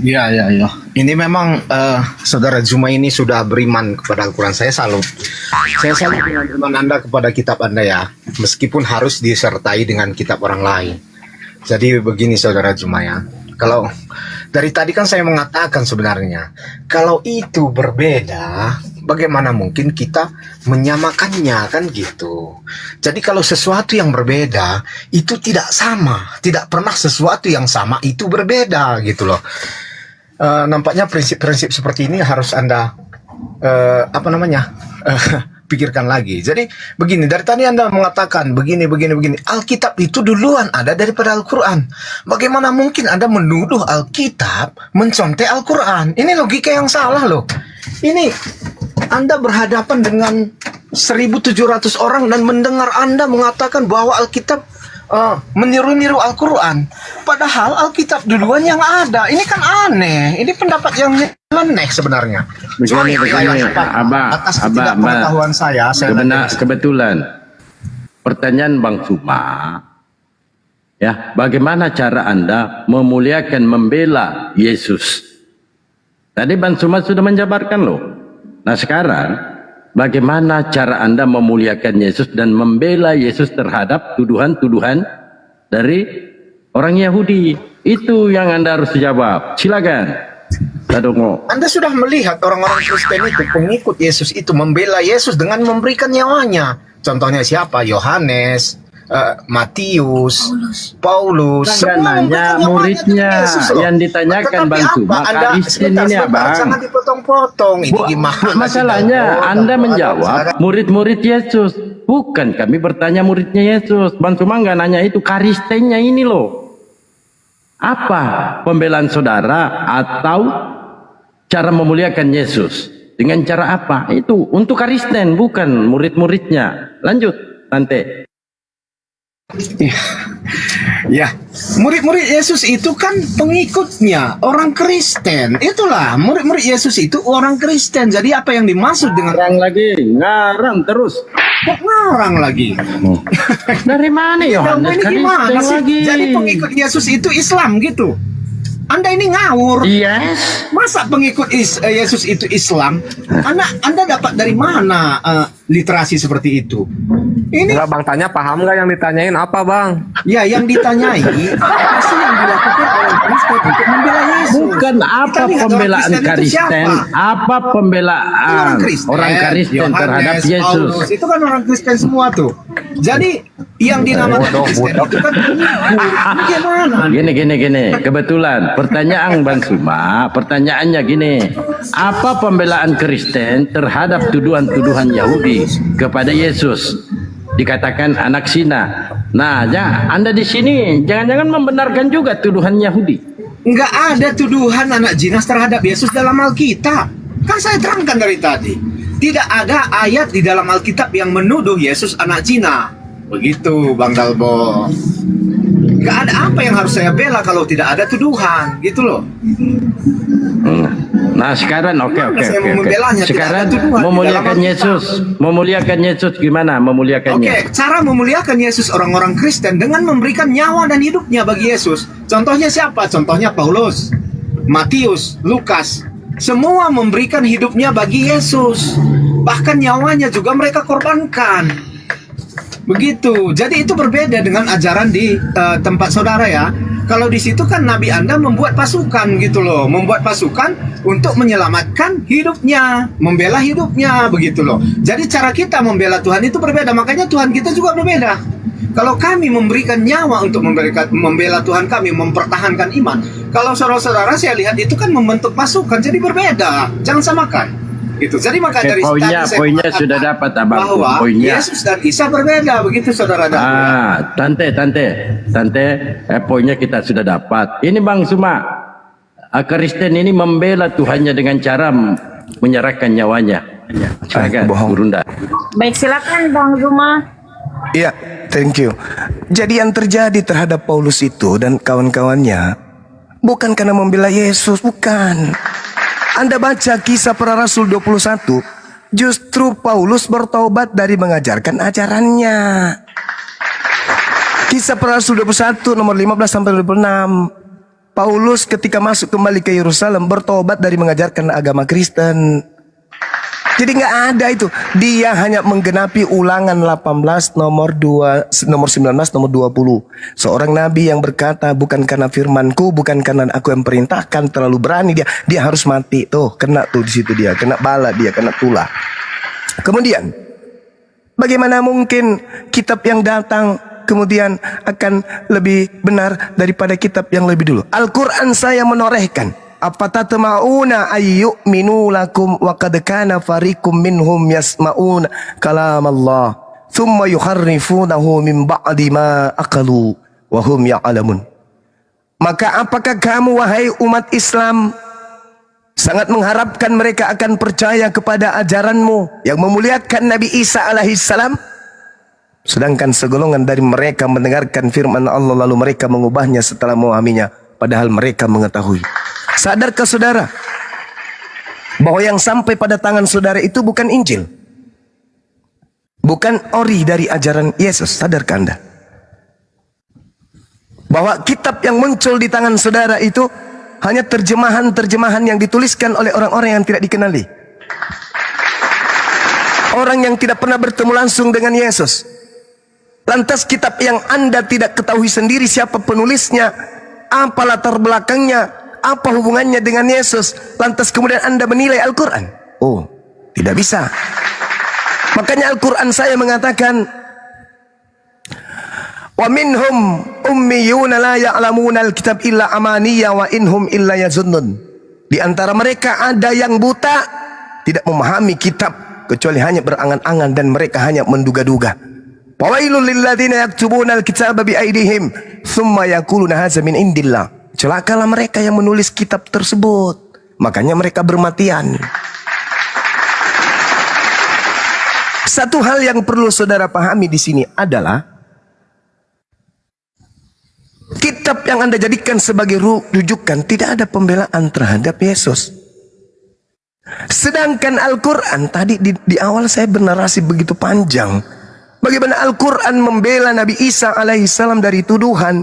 Ya. Ini memang saudara Zuma ini sudah beriman kepada Al-Quran. Saya salut dengan iman Anda kepada kitab Anda ya. Meskipun harus disertai dengan kitab orang lain. Jadi begini saudara Zuma ya. Kalau dari tadi kan saya mengatakan sebenarnya, kalau itu berbeda, bagaimana mungkin kita menyamakannya, kan gitu. Jadi kalau sesuatu yang berbeda itu tidak sama, tidak pernah sesuatu yang sama itu berbeda gitu loh. Nampaknya prinsip-prinsip seperti ini harus Anda apa namanya? Pikirkan lagi. Jadi begini, dari tadi Anda mengatakan begini. Alkitab itu duluan ada daripada Al-Quran. Bagaimana mungkin Anda menuduh Alkitab mencontek Al-Quran? Ini logika yang salah loh. Ini Anda berhadapan dengan 1.700 orang dan mendengar Anda mengatakan bahwa Alkitab meniru-niru Al-Quran. Padahal Alkitab duluan yang ada. Ini kan aneh. Ini pendapat yang nyeleneh sebenarnya. Begini, Abah, atas ketidakpengetahuan saya kebetulan pertanyaan Bang Suma, ya, bagaimana cara Anda memuliakan, membela Yesus? Tadi Bang Suma sudah menjabarkan loh. Nah sekarang, bagaimana cara Anda memuliakan Yesus dan membela Yesus terhadap tuduhan-tuduhan dari orang Yahudi? Itu yang Anda harus jawab. Silakan. Tadongo. Anda sudah melihat orang-orang Kristen itu, pengikut Yesus itu membela Yesus dengan memberikan nyawanya. Contohnya siapa? Yohanes, Matius, Paulus. Semua nanya muridnya yang ditanyakan Bang Suma. Kristen ini Abang. Jangan dipotong-potong. Ini gimana? Masalahnya Anda menjawab murid-murid Yesus. Bukan kami bertanya muridnya Yesus. Bang Suma nggak nanya itu. Kristennya ini loh. Apa pembelaan saudara atau cara memuliakan Yesus? Dengan cara apa? Itu untuk Kristen, bukan murid-muridnya. Lanjut, Tante. Ya, murid-murid Yesus itu kan pengikutnya orang Kristen. Itulah murid-murid Yesus itu orang Kristen. Jadi apa yang dimaksud dengan ngarang terus. kok ngarang lagi? Dari mana Yohanes Kristen lagi? Jadi pengikut Yesus itu Islam gitu. Anda ini ngawur. Yes. Masa pengikut Yesus itu Islam? Anda dapat dari mana literasi seperti itu? Ini Enggak Bang, tanya paham nggak yang ditanyain apa Bang? ya yang ditanyai apa sih yang dilakukan oleh Kristen untuk membela Yesus? Bukan apa Kita lihat pembelaan orang Kristen itu Kristen, siapa? apa pembelaan orang Kristen Yohanes, terhadap Yesus. Paulus, itu kan orang Kristen semua tuh. Jadi yang dinamakan Kristen itu kan bagaimana? Gini. Kebetulan pertanyaan Bang Suma, pertanyaannya gini. Apa pembelaan Kristen terhadap tuduhan-tuduhan Yahudi kepada Yesus? Dikatakan anak zina. Nah, ya, Anda di sini jangan-jangan membenarkan juga tuduhan Yahudi. Enggak ada tuduhan anak jinas terhadap Yesus dalam Alkitab. Kan saya terangkan dari tadi. Tidak ada ayat di dalam Alkitab yang menuduh Yesus anak zina. Begitu, Bang Dalbo. Enggak ada apa yang harus saya bela kalau tidak ada tuduhan, gitu loh. Nah, sekarang oke. Saya mau membelanya, tidak Sekarang ada tuduhan di memuliakan dalam Yesus. Memuliakan Yesus gimana memuliakannya? Oke, cara memuliakan Yesus orang-orang Kristen dengan memberikan nyawa dan hidupnya bagi Yesus. Contohnya siapa? Contohnya Paulus, Matius, Lukas. Semua memberikan hidupnya bagi Yesus. Bahkan nyawanya juga mereka korbankan. Begitu. Jadi itu berbeda dengan ajaran di tempat saudara ya. Kalau di situ kan Nabi Anda membuat pasukan gitu loh, membuat pasukan untuk menyelamatkan hidupnya, membela hidupnya begitu loh. Jadi cara kita membela Tuhan itu berbeda, makanya Tuhan kita juga berbeda. Kalau kami memberikan nyawa untuk membela Tuhan kami, mempertahankan iman. Kalau saudara-saudara saya lihat itu kan membentuk pasukan, jadi berbeda. Jangan samakan. Gitu. Jadi maka dari poinnya mengatakan sudah dapat Abang. bahwa Poinnya. Yesus dan Isa berbeda, begitu saudara. Tante, poinnya kita sudah dapat. Ini Bang Suma, Kristen ini membela Tuhannya dengan cara menyerahkan nyawanya. Silakan, Burunda. Baik, silakan Bang Zuma. Iya, thank you. Jadi yang terjadi terhadap Paulus itu dan kawan-kawannya bukan karena membela Yesus, bukan. Anda baca Kisah Para Rasul 21, justru Paulus bertobat dari mengajarkan ajarannya. Kisah Para Rasul 21 nomor 15 sampai 26. Paulus ketika masuk kembali ke Yerusalem bertobat dari mengajarkan agama Kristen. Jadi nggak ada itu. Dia hanya menggenapi Ulangan 18 nomor 19 nomor 20. Seorang nabi yang berkata, bukan karena firmanku, bukan karena aku yang perintahkan, terlalu berani dia harus mati. Tuh, kena tuh di situ dia, kena bala dia, kena tulah. Kemudian bagaimana mungkin kitab yang datang kemudian akan lebih benar daripada kitab yang lebih dulu? Al-Quran saya menorehkan, Afatatma'una ayyu'minu lakum wa qad kana fariqum minhum yasma'una kalam Allah thumma yuharrifunahu min ba'di ma aqalu wa hum ya'lamun. Maka apakah kamu wahai umat Islam sangat mengharapkan mereka akan percaya kepada ajaranmu yang memuliakan Nabi Isa alaihissalam, sedangkan segolongan dari mereka mendengarkan firman Allah lalu mereka mengubahnya setelah memahaminya, padahal mereka mengetahui. Sadarkah saudara bahwa yang sampai pada tangan saudara itu bukan Injil, bukan ori dari ajaran Yesus? Sadarkah Anda bahwa kitab yang muncul di tangan saudara itu hanya terjemahan-terjemahan yang dituliskan oleh orang-orang yang tidak dikenali, orang yang tidak pernah bertemu langsung dengan Yesus? Lantas kitab yang Anda tidak ketahui sendiri siapa penulisnya, apa latar belakangnya, apa hubungannya dengan Yesus, lantas kemudian Anda menilai Al-Quran? Oh, tidak bisa. Makanya Al-Quran saya mengatakan, wa minhum ummiyuna la ya'lamuna al-kitab illa amaniya wa inhum illa yazunnun. Di antara mereka ada yang buta, tidak memahami kitab kecuali hanya berangan-angan dan mereka hanya menduga-duga. Fawailul lilladzina yaktubuna al-kitaba bi aydihim thumma yaquluna hadza min indillah. Celakalah mereka yang menulis kitab tersebut, makanya mereka bermatian. Satu hal yang perlu saudara pahami di sini adalah kitab yang Anda jadikan sebagai rujukan tidak ada pembelaan terhadap Yesus. Sedangkan Al-Quran tadi di awal saya bernarasi begitu panjang bagaimana Al-Quran membela Nabi Isa alaihissalam dari tuduhan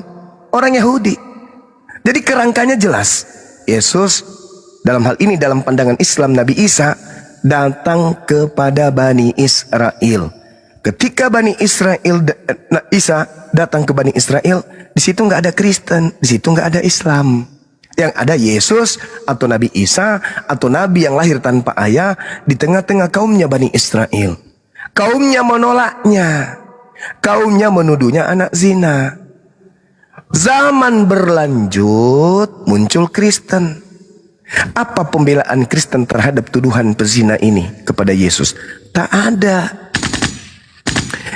orang Yahudi. Jadi kerangkanya jelas. Yesus dalam hal ini dalam pandangan Islam Nabi Isa datang kepada Bani Israel. Ketika Bani Israel Isa datang ke Bani Israel, di situ nggak ada Kristen, di situ nggak ada Islam. Yang ada Yesus atau Nabi Isa atau Nabi yang lahir tanpa ayah di tengah-tengah kaumnya Bani Israel. Kaumnya menolaknya, kaumnya menuduhnya anak zina. Zaman berlanjut, muncul Kristen. Apa pembelaan Kristen terhadap tuduhan pezina ini kepada Yesus? Tak ada.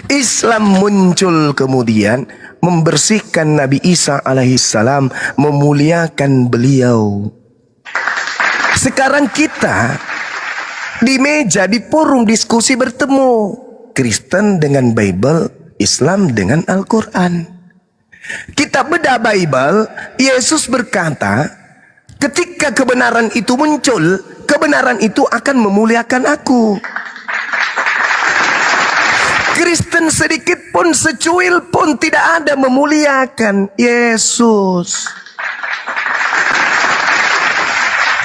Islam muncul kemudian membersihkan Nabi Isa alaihissalam, memuliakan beliau. Sekarang kita di meja, di forum diskusi bertemu, Kristen dengan Bible, Islam dengan Al-Quran. Kita bedah Bible, Yesus berkata, ketika kebenaran itu muncul, kebenaran itu akan memuliakan aku. Kristen sedikit pun, secuil pun tidak ada memuliakan Yesus.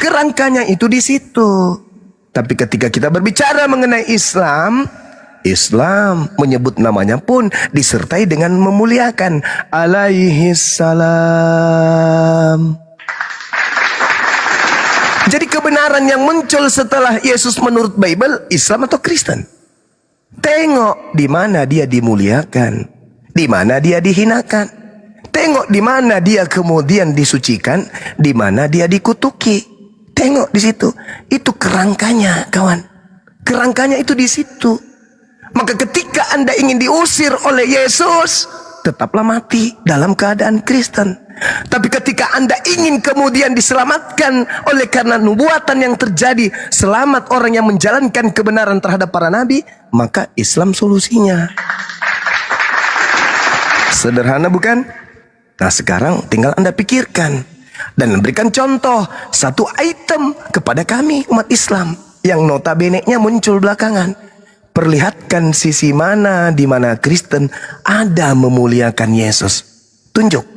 Kerangkanya itu di situ. Tapi ketika kita berbicara mengenai Islam, Islam menyebut namanya pun disertai dengan memuliakan alaihi salam. Jadi kebenaran yang muncul setelah Yesus menurut Bible, Islam atau Kristen? Tengok di mana dia dimuliakan, di mana dia dihinakan. Tengok di mana dia kemudian disucikan, di mana dia dikutuki. Tengok di situ. Itu kerangkanya, kawan. Kerangkanya itu di situ. Maka ketika Anda ingin diusir oleh Yesus, tetaplah mati dalam keadaan Kristen. Tapi ketika Anda ingin kemudian diselamatkan oleh karena nubuatan yang terjadi, selamat orang yang menjalankan kebenaran terhadap para nabi, maka Islam solusinya. Sederhana bukan? Nah sekarang tinggal Anda pikirkan dan memberikan contoh satu item kepada kami umat Islam yang notabene-nya muncul belakangan. Perlihatkan sisi mana di mana Kristen ada memuliakan Yesus. Tunjuk.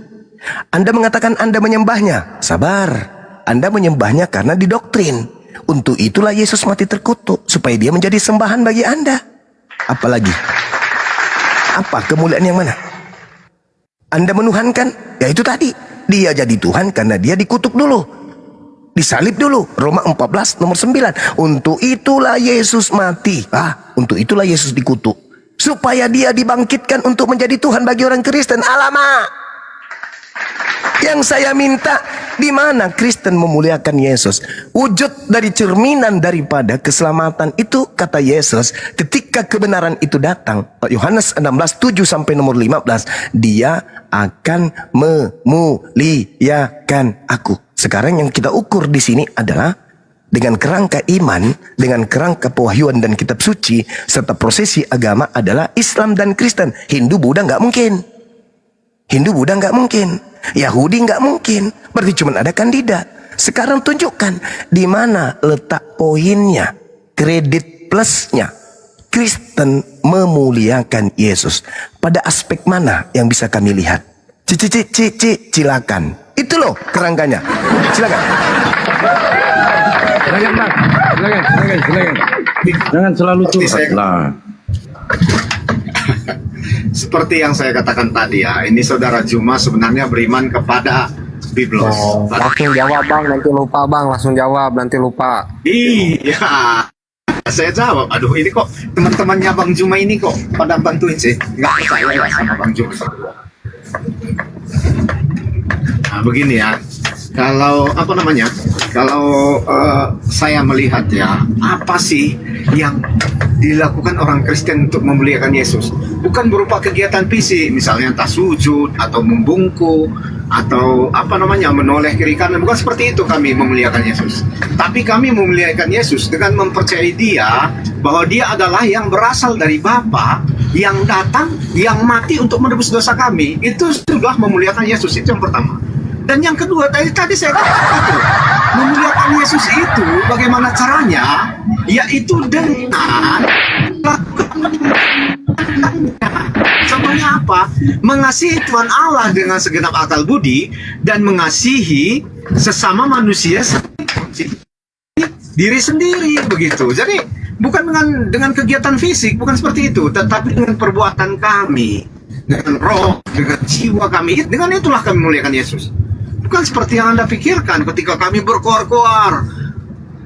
Anda mengatakan Anda menyembahnya. Sabar. Anda menyembahnya karena didoktrin. Untuk itulah Yesus mati terkutuk, supaya dia menjadi sembahan bagi Anda. Apalagi? Apa kemuliaan yang mana? Anda menuhankan? Ya itu tadi. Dia jadi Tuhan karena dia dikutuk dulu. Disalib dulu. Roma 14 nomor 9. Untuk itulah Yesus mati. Untuk itulah Yesus dikutuk. Supaya dia dibangkitkan untuk menjadi Tuhan bagi orang Kristen. Alamak. Yang saya minta, di mana Kristen memuliakan Yesus? Wujud dari cerminan daripada keselamatan itu, kata Yesus, ketika kebenaran itu datang. Yohanes 16, 7 sampai nomor 15. Dia akan memuliakan aku. Sekarang yang kita ukur di sini adalah dengan kerangka iman, dengan kerangka pewahyuan dan kitab suci, serta prosesi agama adalah Islam dan Kristen. Hindu, Buddha nggak mungkin. Hindu, Buddha nggak mungkin. Yahudi nggak mungkin. Berarti cuma ada kandidat. Sekarang tunjukkan di mana letak poinnya, kredit plusnya. Kristen memuliakan Yesus. Pada aspek mana yang bisa kami lihat? Silakan. Itu loh kerangkanya. Silakan. Silakan Bang, silakan. Jangan selalu curhat lah. Seperti yang saya katakan tadi ya, ini saudara Juma sebenarnya beriman kepada Biblos. Langsung jawab bang, nanti lupa bang. Langsung jawab, nanti lupa. Iya, saya jawab. Aduh, ini kok teman-temannya Bang Juma ini kok pada bantuin sih. Nggak percaya ya sama Bang Juma. Nah, begini ya. Kalau apa namanya? Kalau saya melihat ya, apa sih yang dilakukan orang Kristen untuk memuliakan Yesus? Bukan berupa kegiatan fisik, misalnya entah sujud atau membungkuk atau apa namanya menoleh kiri kanan. Bukan seperti itu kami memuliakan Yesus. Tapi kami memuliakan Yesus dengan mempercayai Dia bahwa Dia adalah yang berasal dari Bapa, yang datang, yang mati untuk menebus dosa kami. Itu sudah memuliakan Yesus. Itu yang pertama. Dan yang kedua, tadi saya katakan itu, memuliakan Yesus itu bagaimana caranya? Yaitu dengan contohnya apa? Mengasihi Tuhan Allah dengan segenap akal budi dan mengasihi sesama manusia seperti diri sendiri begitu. Jadi bukan dengan kegiatan fisik, bukan seperti itu, tetapi dengan perbuatan kami, dengan roh, dengan jiwa kami. Dengan itulah kami memuliakan Yesus. Bukan seperti yang Anda pikirkan ketika kami berkoar-koar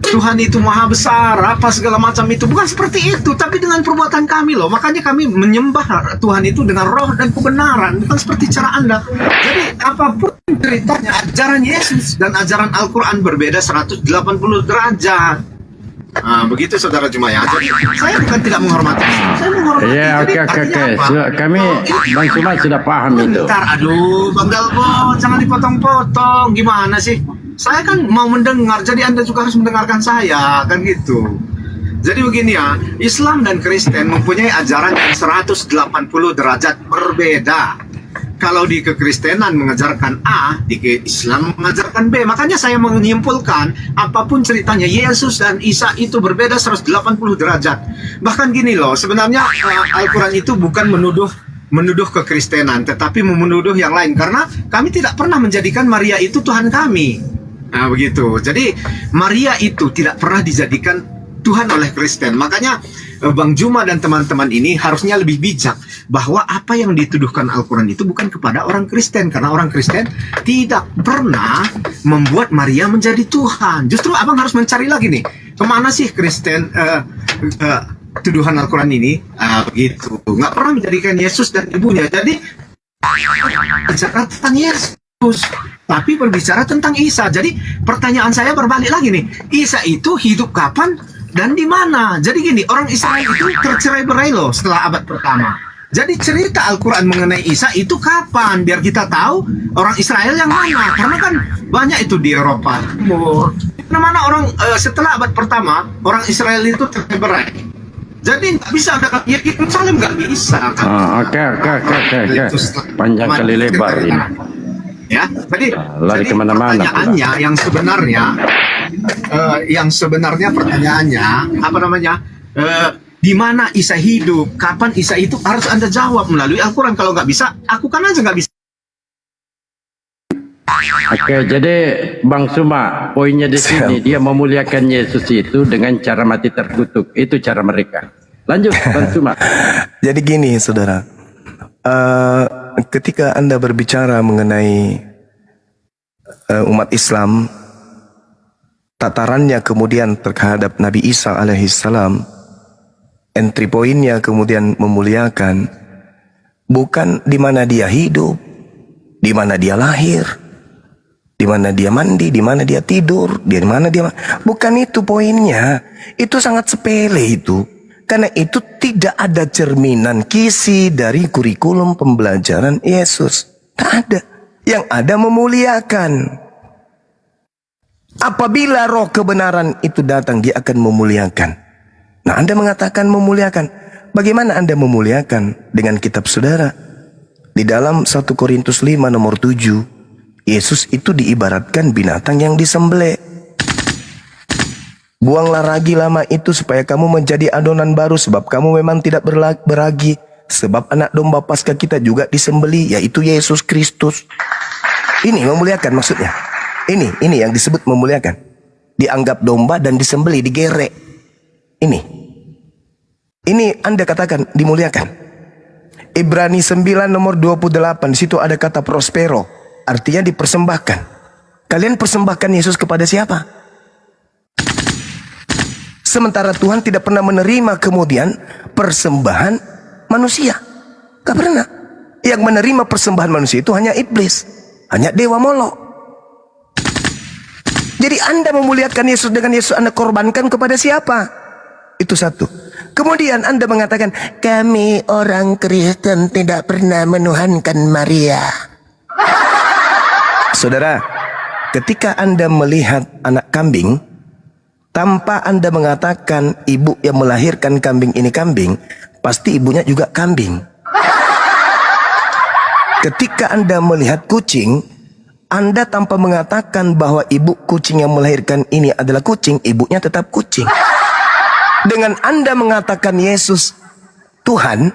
Tuhan itu maha besar, apa segala macam itu. Bukan seperti itu, tapi dengan perbuatan kami loh. Makanya kami menyembah Tuhan itu dengan roh dan kebenaran. Bukan seperti cara Anda. Jadi apapun ceritanya, ajaran Yesus dan ajaran Al-Quran berbeda 180 derajat. Nah, begitu saudara Juma ya. Jadi saya bukan tidak menghormati. Saya menghormati. Iya, Jadi, oke. artinya apa? Kami Bang Suma sudah paham itu. Bentar, aduh, Bang Dalbo, jangan dipotong-potong. Gimana sih? Saya kan mau mendengar, jadi Anda juga harus mendengarkan saya, kan gitu. Jadi begini ya, Islam dan Kristen mempunyai ajaran yang 180 derajat berbeda. Kalau di kekristenan mengajarkan A, di Islam mengajarkan B. Makanya saya menyimpulkan, apapun ceritanya, Yesus dan Isa itu berbeda 180 derajat. Bahkan gini loh, sebenarnya Al-Quran itu bukan menuduh kekristenan, tetapi menuduh yang lain. Karena kami tidak pernah menjadikan Maria itu Tuhan kami. Nah begitu. Jadi Maria itu tidak pernah dijadikan Tuhan oleh Kristen. Makanya Bang Juma dan teman-teman ini harusnya lebih bijak bahwa apa yang dituduhkan Al-Quran itu bukan kepada orang Kristen. Karena orang Kristen tidak pernah membuat Maria menjadi Tuhan. Justru abang harus mencari lagi nih, kemana sih Kristen tuduhan Al-Quran ini? Begitu. Nggak pernah menjadikan Yesus dan ibunya. Jadi bicara tentang Yesus, tapi berbicara tentang Isa. Jadi pertanyaan saya berbalik lagi nih, Isa itu hidup kapan dan di mana? Jadi gini, orang Israel itu tercerai-berai loh setelah abad pertama. Jadi cerita Al-Quran mengenai Isa itu kapan? Biar kita tahu orang Israel yang mana. Karena kan banyak itu di Eropa Timur. Mana orang setelah abad pertama, orang Israel itu tercerai-berai. Jadi nggak bisa ada Yerusalem, nggak bisa. Oke. Panjang kali lebar ini. Ya, jadi lari kemana-mana pertanyaannya yang sebenarnya pertanyaannya apa namanya? Di mana Isa hidup? Kapan Isa itu harus Anda jawab melalui Al-Quran. Kalau nggak bisa, aku kan aja nggak bisa. Oke, jadi Bang Suma, poinnya di sini dia memuliakan Yesus itu dengan cara mati terkutuk. Itu cara mereka. Lanjut, Bang Suma. Jadi gini, saudara. Ketika Anda berbicara mengenai umat Islam, tatarannya kemudian terhadap Nabi Isa alaihissalam, entry pointnya kemudian memuliakan, bukan di mana dia hidup, di mana dia lahir, Di mana dia mandi, di mana dia tidur, di mana dia... Bukan itu poinnya. Itu sangat sepele itu. Karena itu tidak ada cerminan kisi dari kurikulum pembelajaran Yesus. Tak ada. Yang ada memuliakan. Apabila roh kebenaran itu datang, dia akan memuliakan. Nah, Anda mengatakan memuliakan. Bagaimana Anda memuliakan dengan kitab saudara? Di dalam 1 Korintus 5 nomor 7, Yesus itu diibaratkan binatang yang disembelih. Buanglah ragi lama itu supaya kamu menjadi adonan baru, sebab kamu memang tidak beragi. Sebab anak domba Paskah kita juga disembelih, yaitu Yesus Kristus. Ini memuliakan maksudnya. Ini yang disebut memuliakan. Dianggap domba dan disembelih, digerek. Ini Anda katakan dimuliakan. Ibrani 9 nomor 28, di situ ada kata prospero, artinya dipersembahkan. Kalian persembahkan Yesus kepada siapa? Sementara Tuhan tidak pernah menerima kemudian persembahan manusia. Gak pernah. Yang menerima persembahan manusia itu hanya iblis, hanya dewa Molok. Jadi Anda memuliakan Yesus dengan Yesus Anda korbankan kepada siapa? Itu satu. Kemudian Anda mengatakan, kami orang Kristen tidak pernah menuhankan Maria. Saudara, ketika Anda melihat anak kambing, tanpa Anda mengatakan ibu yang melahirkan kambing ini kambing, pasti ibunya juga kambing. Ketika Anda melihat kucing, Anda tanpa mengatakan bahwa ibu kucing yang melahirkan ini adalah kucing, ibunya tetap kucing. Dengan Anda mengatakan Yesus Tuhan,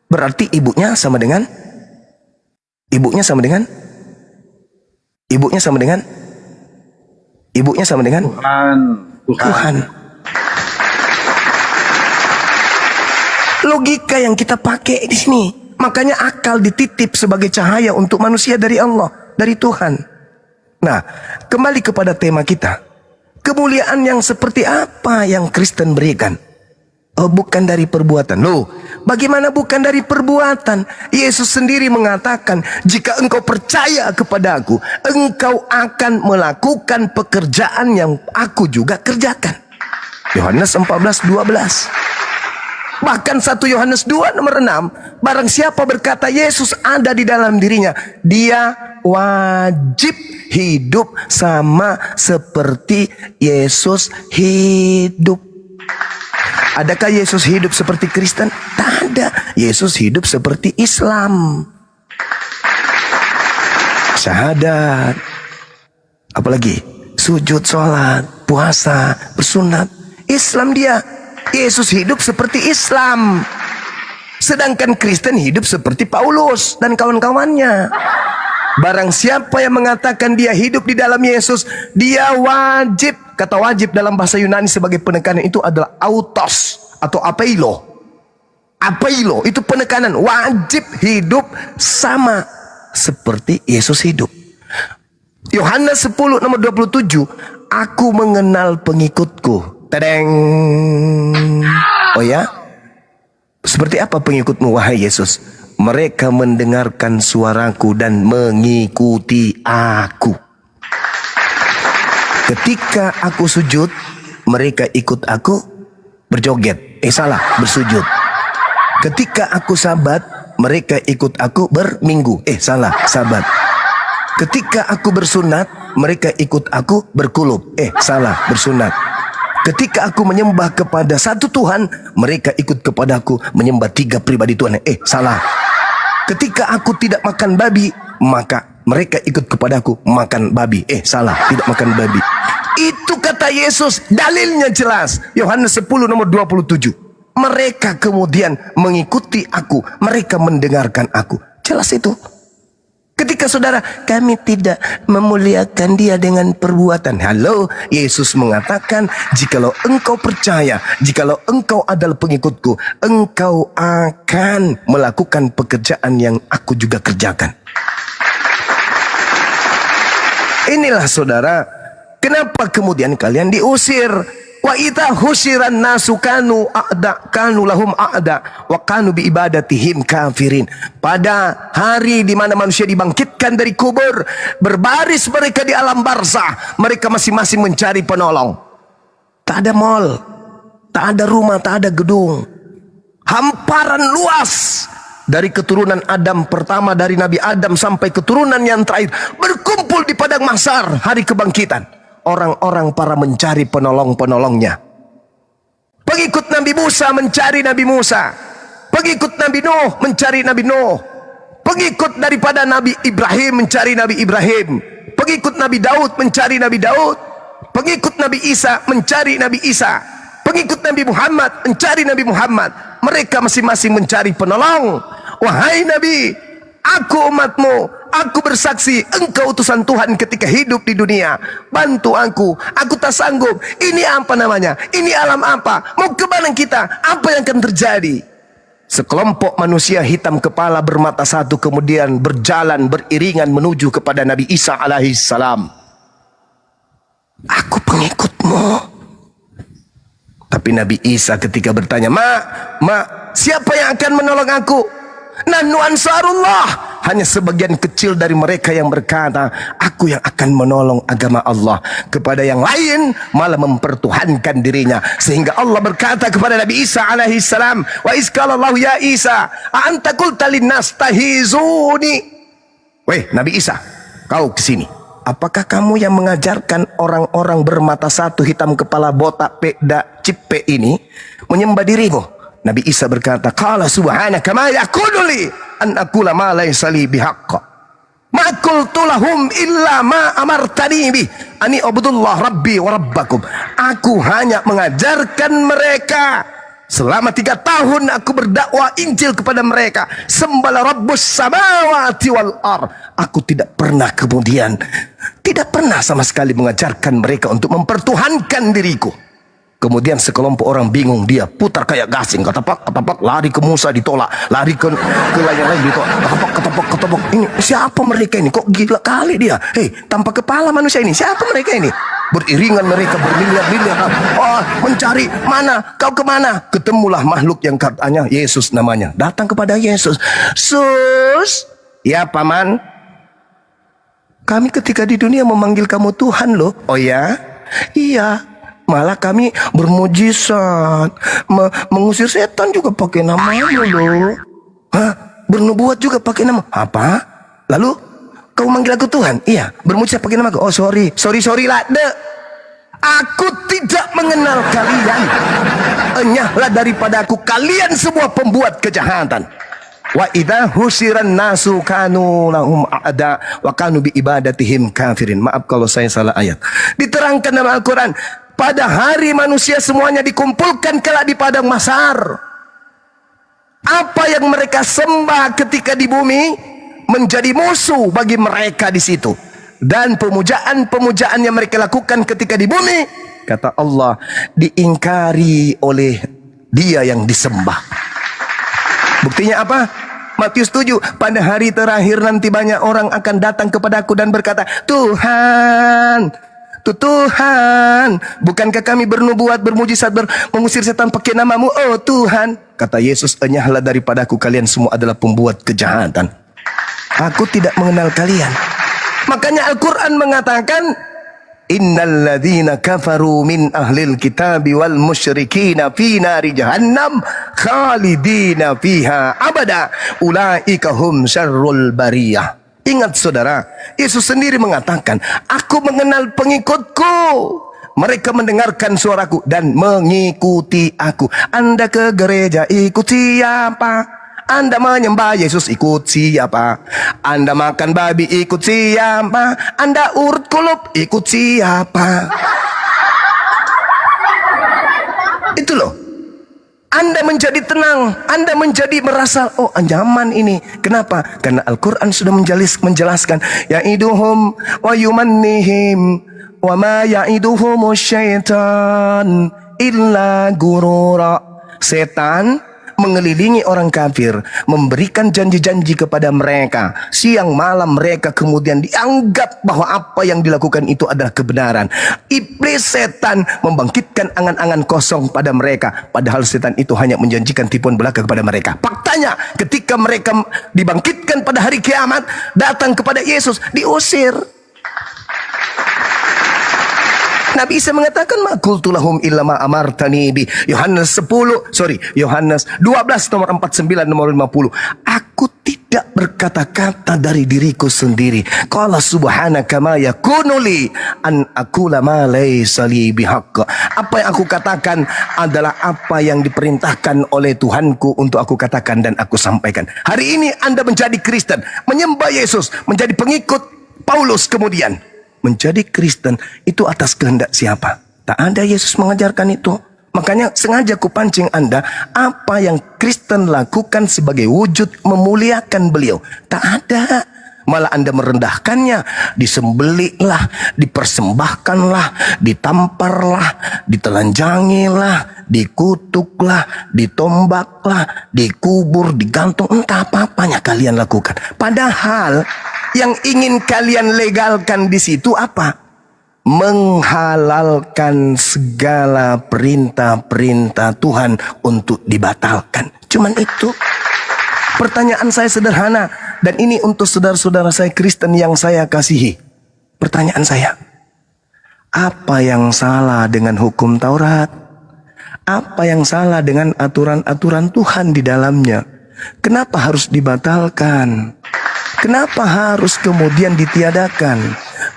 berarti ibunya sama dengan Tuhan. Logika yang kita pakai di sini. Makanya akal dititip sebagai cahaya untuk manusia dari Allah, dari Tuhan. Nah, kembali kepada tema kita. Kemuliaan yang seperti apa yang Kristen berikan? Oh, bukan dari perbuatan. Loh, bagaimana bukan dari perbuatan? Yesus sendiri mengatakan, jika engkau percaya kepada aku, engkau akan melakukan pekerjaan yang aku juga kerjakan. Yohanes 14:12. Bahkan 1 Yohanes 2 nomor 6, barang siapa berkata Yesus ada di dalam dirinya, dia wajib hidup sama seperti Yesus hidup. Adakah Yesus hidup seperti Kristen? Tak ada. Yesus hidup seperti Islam. Syahadat. Apalagi? Sujud, sholat, puasa, bersunat. Islam dia. Yesus hidup seperti Islam. Sedangkan Kristen hidup seperti Paulus dan kawan-kawannya. Barang siapa yang mengatakan dia hidup di dalam Yesus, dia wajib. Kata wajib dalam bahasa Yunani sebagai penekanan itu adalah autos atau apeilo. Apeilo itu penekanan, wajib hidup sama seperti Yesus hidup. Yohanes 10 nomor 27, aku mengenal pengikutku. Tadeng. Oh ya? Seperti apa pengikutmu wahai Yesus? Mereka mendengarkan suaraku dan mengikuti aku. Ketika aku sujud, mereka ikut aku berjoget. Salah, bersujud. Ketika aku sabat, mereka ikut aku berminggu. Salah, sabat. Ketika aku bersunat, mereka ikut aku berkulub. Salah, bersunat. Ketika aku menyembah kepada satu Tuhan, mereka ikut kepadaku menyembah 3 pribadi Tuhan. Salah. Ketika aku tidak makan babi, maka mereka ikut kepadaku makan babi. Salah, tidak makan babi. Itu kata Yesus, dalilnya jelas. Yohanes 10 nomor 27. Mereka kemudian mengikuti aku, mereka mendengarkan aku. Jelas itu. Ketika saudara, kami tidak memuliakan dia dengan perbuatan. Halo, Yesus mengatakan, jikalau engkau percaya, jikalau engkau adalah pengikutku, engkau akan melakukan pekerjaan yang aku juga kerjakan. Inilah saudara, kenapa kemudian kalian diusir? Wa idza husyiran nasu kanu lahum a'da wa kanu bi ibadatihim kafirin. Pada hari di mana manusia dibangkitkan dari kubur, berbaris mereka di alam barzah, mereka masing-masing mencari penolong. Tak ada mall, tak ada rumah, tak ada gedung. Hamparan luas dari keturunan Adam pertama, dari Nabi Adam sampai keturunan yang terakhir, berkumpul di padang mahsyar hari kebangkitan. Orang-orang para mencari penolong-penolongnya. Pengikut Nabi Musa mencari Nabi Musa. Pengikut Nabi Nuh mencari Nabi Nuh. Pengikut daripada Nabi Ibrahim mencari Nabi Ibrahim. Pengikut Nabi Daud mencari Nabi Daud. Pengikut Nabi Isa mencari Nabi Isa. Pengikut Nabi Muhammad mencari Nabi Muhammad. Mereka masing-masing mencari penolong. Wahai Nabi, aku umatmu, aku bersaksi engkau utusan Tuhan ketika hidup di dunia. Bantu aku tak sanggup. Ini apa namanya? Ini alam apa? Mau ke mana kita? Apa yang akan terjadi? Sekelompok manusia hitam kepala bermata satu kemudian berjalan beriringan menuju kepada Nabi Isa alaihissalam. Aku pengikutmu. Tapi Nabi Isa ketika bertanya, Mak, siapa yang akan menolong aku? Nahnu ansarullah. Hanya sebagian kecil dari mereka yang berkata, aku yang akan menolong agama Allah. Kepada yang lain malah mempertuhankan dirinya. Sehingga Allah berkata kepada Nabi Isa alaihissalam, wa izqalallahu ya Isa, a'anta qulta linnas tahizuni. Weh Nabi Isa, kau kesini. Apakah kamu yang mengajarkan orang-orang bermata satu, hitam kepala, botak, pekda, cipe ini menyembah dirimu? Nabi Isa berkata, qala subhanaka ma yakunu li an aqula ma laysa li bihaqq. Ma qultu lahum illa ma amartani bi ani ubudullah rabbi wa rabbakum. Aku hanya mengajarkan mereka. Selama 3 tahun aku berdakwah Injil kepada mereka. Sembahlah Rabbus samawati wal ar. Aku tidak pernah kemudian, tidak pernah sama sekali mengajarkan mereka untuk mempertuhankan diriku. Kemudian sekelompok orang bingung, dia putar kayak gasing, katapak, lari ke Musa ditolak, lari ke layang lain ditolak, katapak. Ini siapa mereka ini? Kok gila kali dia? Hei, tanpa kepala manusia ini, siapa mereka ini? Beriringan mereka bermiliar-miliar. Oh, mencari mana? Kau kemana? Ketemulah makhluk yang katanya Yesus namanya. Datang kepada Yesus. Sus, ya paman. Kami ketika di dunia memanggil kamu Tuhan loh. Oh ya? Iya. Malah kami bermujizat, mengusir setan juga pakai namamu loh. Hah? Bernubuat juga pakai nama. Apa? Lalu kau manggil aku Tuhan? Iya. Bermujizat pakai nama aku. Oh sorry lah. Aku tidak mengenal kalian. Enyahlah daripada aku kalian semua pembuat kejahatan. Wa idza husiran nasu kanu lahum a'da wa kanu bi ibadatihim kafirin. Maaf kalau saya salah ayat. Diterangkan dalam Al-Qur'an, pada hari manusia semuanya dikumpulkan kelak di padang mahsyar. Apa yang mereka sembah ketika di bumi menjadi musuh bagi mereka di situ. Dan pemujaan yang mereka lakukan ketika di bumi, kata Allah, diingkari oleh dia yang disembah. Buktinya apa? Matius 7, pada hari terakhir nanti banyak orang akan datang kepadaku dan berkata, Tuhan, bukankah kami bernubuat, bermujizat, mengusir setan pakai namamu? Oh Tuhan, kata Yesus, enyahlah daripadaku, kalian semua adalah pembuat kejahatan. Aku tidak mengenal kalian. Makanya Al-Quran mengatakan, innal ladzina kafaru min ahlil kitabi wal musyrikina fi nari jahannam khalidina fiha abada ulaika hum syarrul bariyah. Ingat saudara, Yesus sendiri mengatakan, aku mengenal pengikutku. Mereka mendengarkan suaraku dan mengikuti aku. Anda ke gereja ikut siapa? Anda menyembah Yesus ikut siapa? Anda makan babi ikut siapa? Anda urut kulup ikut siapa? Itu loh. Anda menjadi tenang, Anda menjadi merasa, oh ancaman ini. Kenapa? Karena Al-Quran sudah menjelaskan, ya'iduhum wa yumannihim wa ma ya'iduhumus syaitan illa gurura. Setan mengelilingi orang kafir, memberikan janji-janji kepada mereka. Siang malam mereka kemudian dianggap bahwa apa yang dilakukan itu adalah kebenaran. Iblis setan membangkitkan angan-angan kosong pada mereka, padahal setan itu hanya menjanjikan tipuan belaka kepada mereka. Faktanya ketika mereka dibangkitkan pada hari kiamat, datang kepada Yesus, diusir. Nabi Isa mengatakan, ma qultu lahum illa ma amartani bi. Yohanes 12 nomor 49 nomor 50. Aku tidak berkata-kata dari diriku sendiri. Qala subhanaka ma yakunu li an aqula ma laysa li bihaqq. Apa yang aku katakan adalah apa yang diperintahkan oleh Tuhanku untuk aku katakan dan aku sampaikan. Hari ini Anda menjadi Kristen, menyembah Yesus, menjadi pengikut Paulus kemudian. Menjadi Kristen itu atas kehendak siapa? Tak ada Yesus mengajarkan itu. Makanya sengaja kupancing Anda, apa yang Kristen lakukan sebagai wujud memuliakan beliau. Tak ada. Malah Anda merendahkannya, disembelihlah, dipersembahkanlah, ditamparlah, ditelanjangilah, dikutuklah, ditombaklah, dikubur, digantung, entah apa-apanya kalian lakukan. Padahal yang ingin kalian legalkan di situ apa? Menghalalkan segala perintah-perintah Tuhan untuk dibatalkan. Cuman itu. Pertanyaan saya sederhana, dan ini untuk saudara-saudara saya Kristen yang saya kasihi. Pertanyaan saya, apa yang salah dengan hukum Taurat? Apa yang salah dengan aturan-aturan Tuhan di dalamnya? Kenapa harus dibatalkan? Kenapa harus kemudian ditiadakan?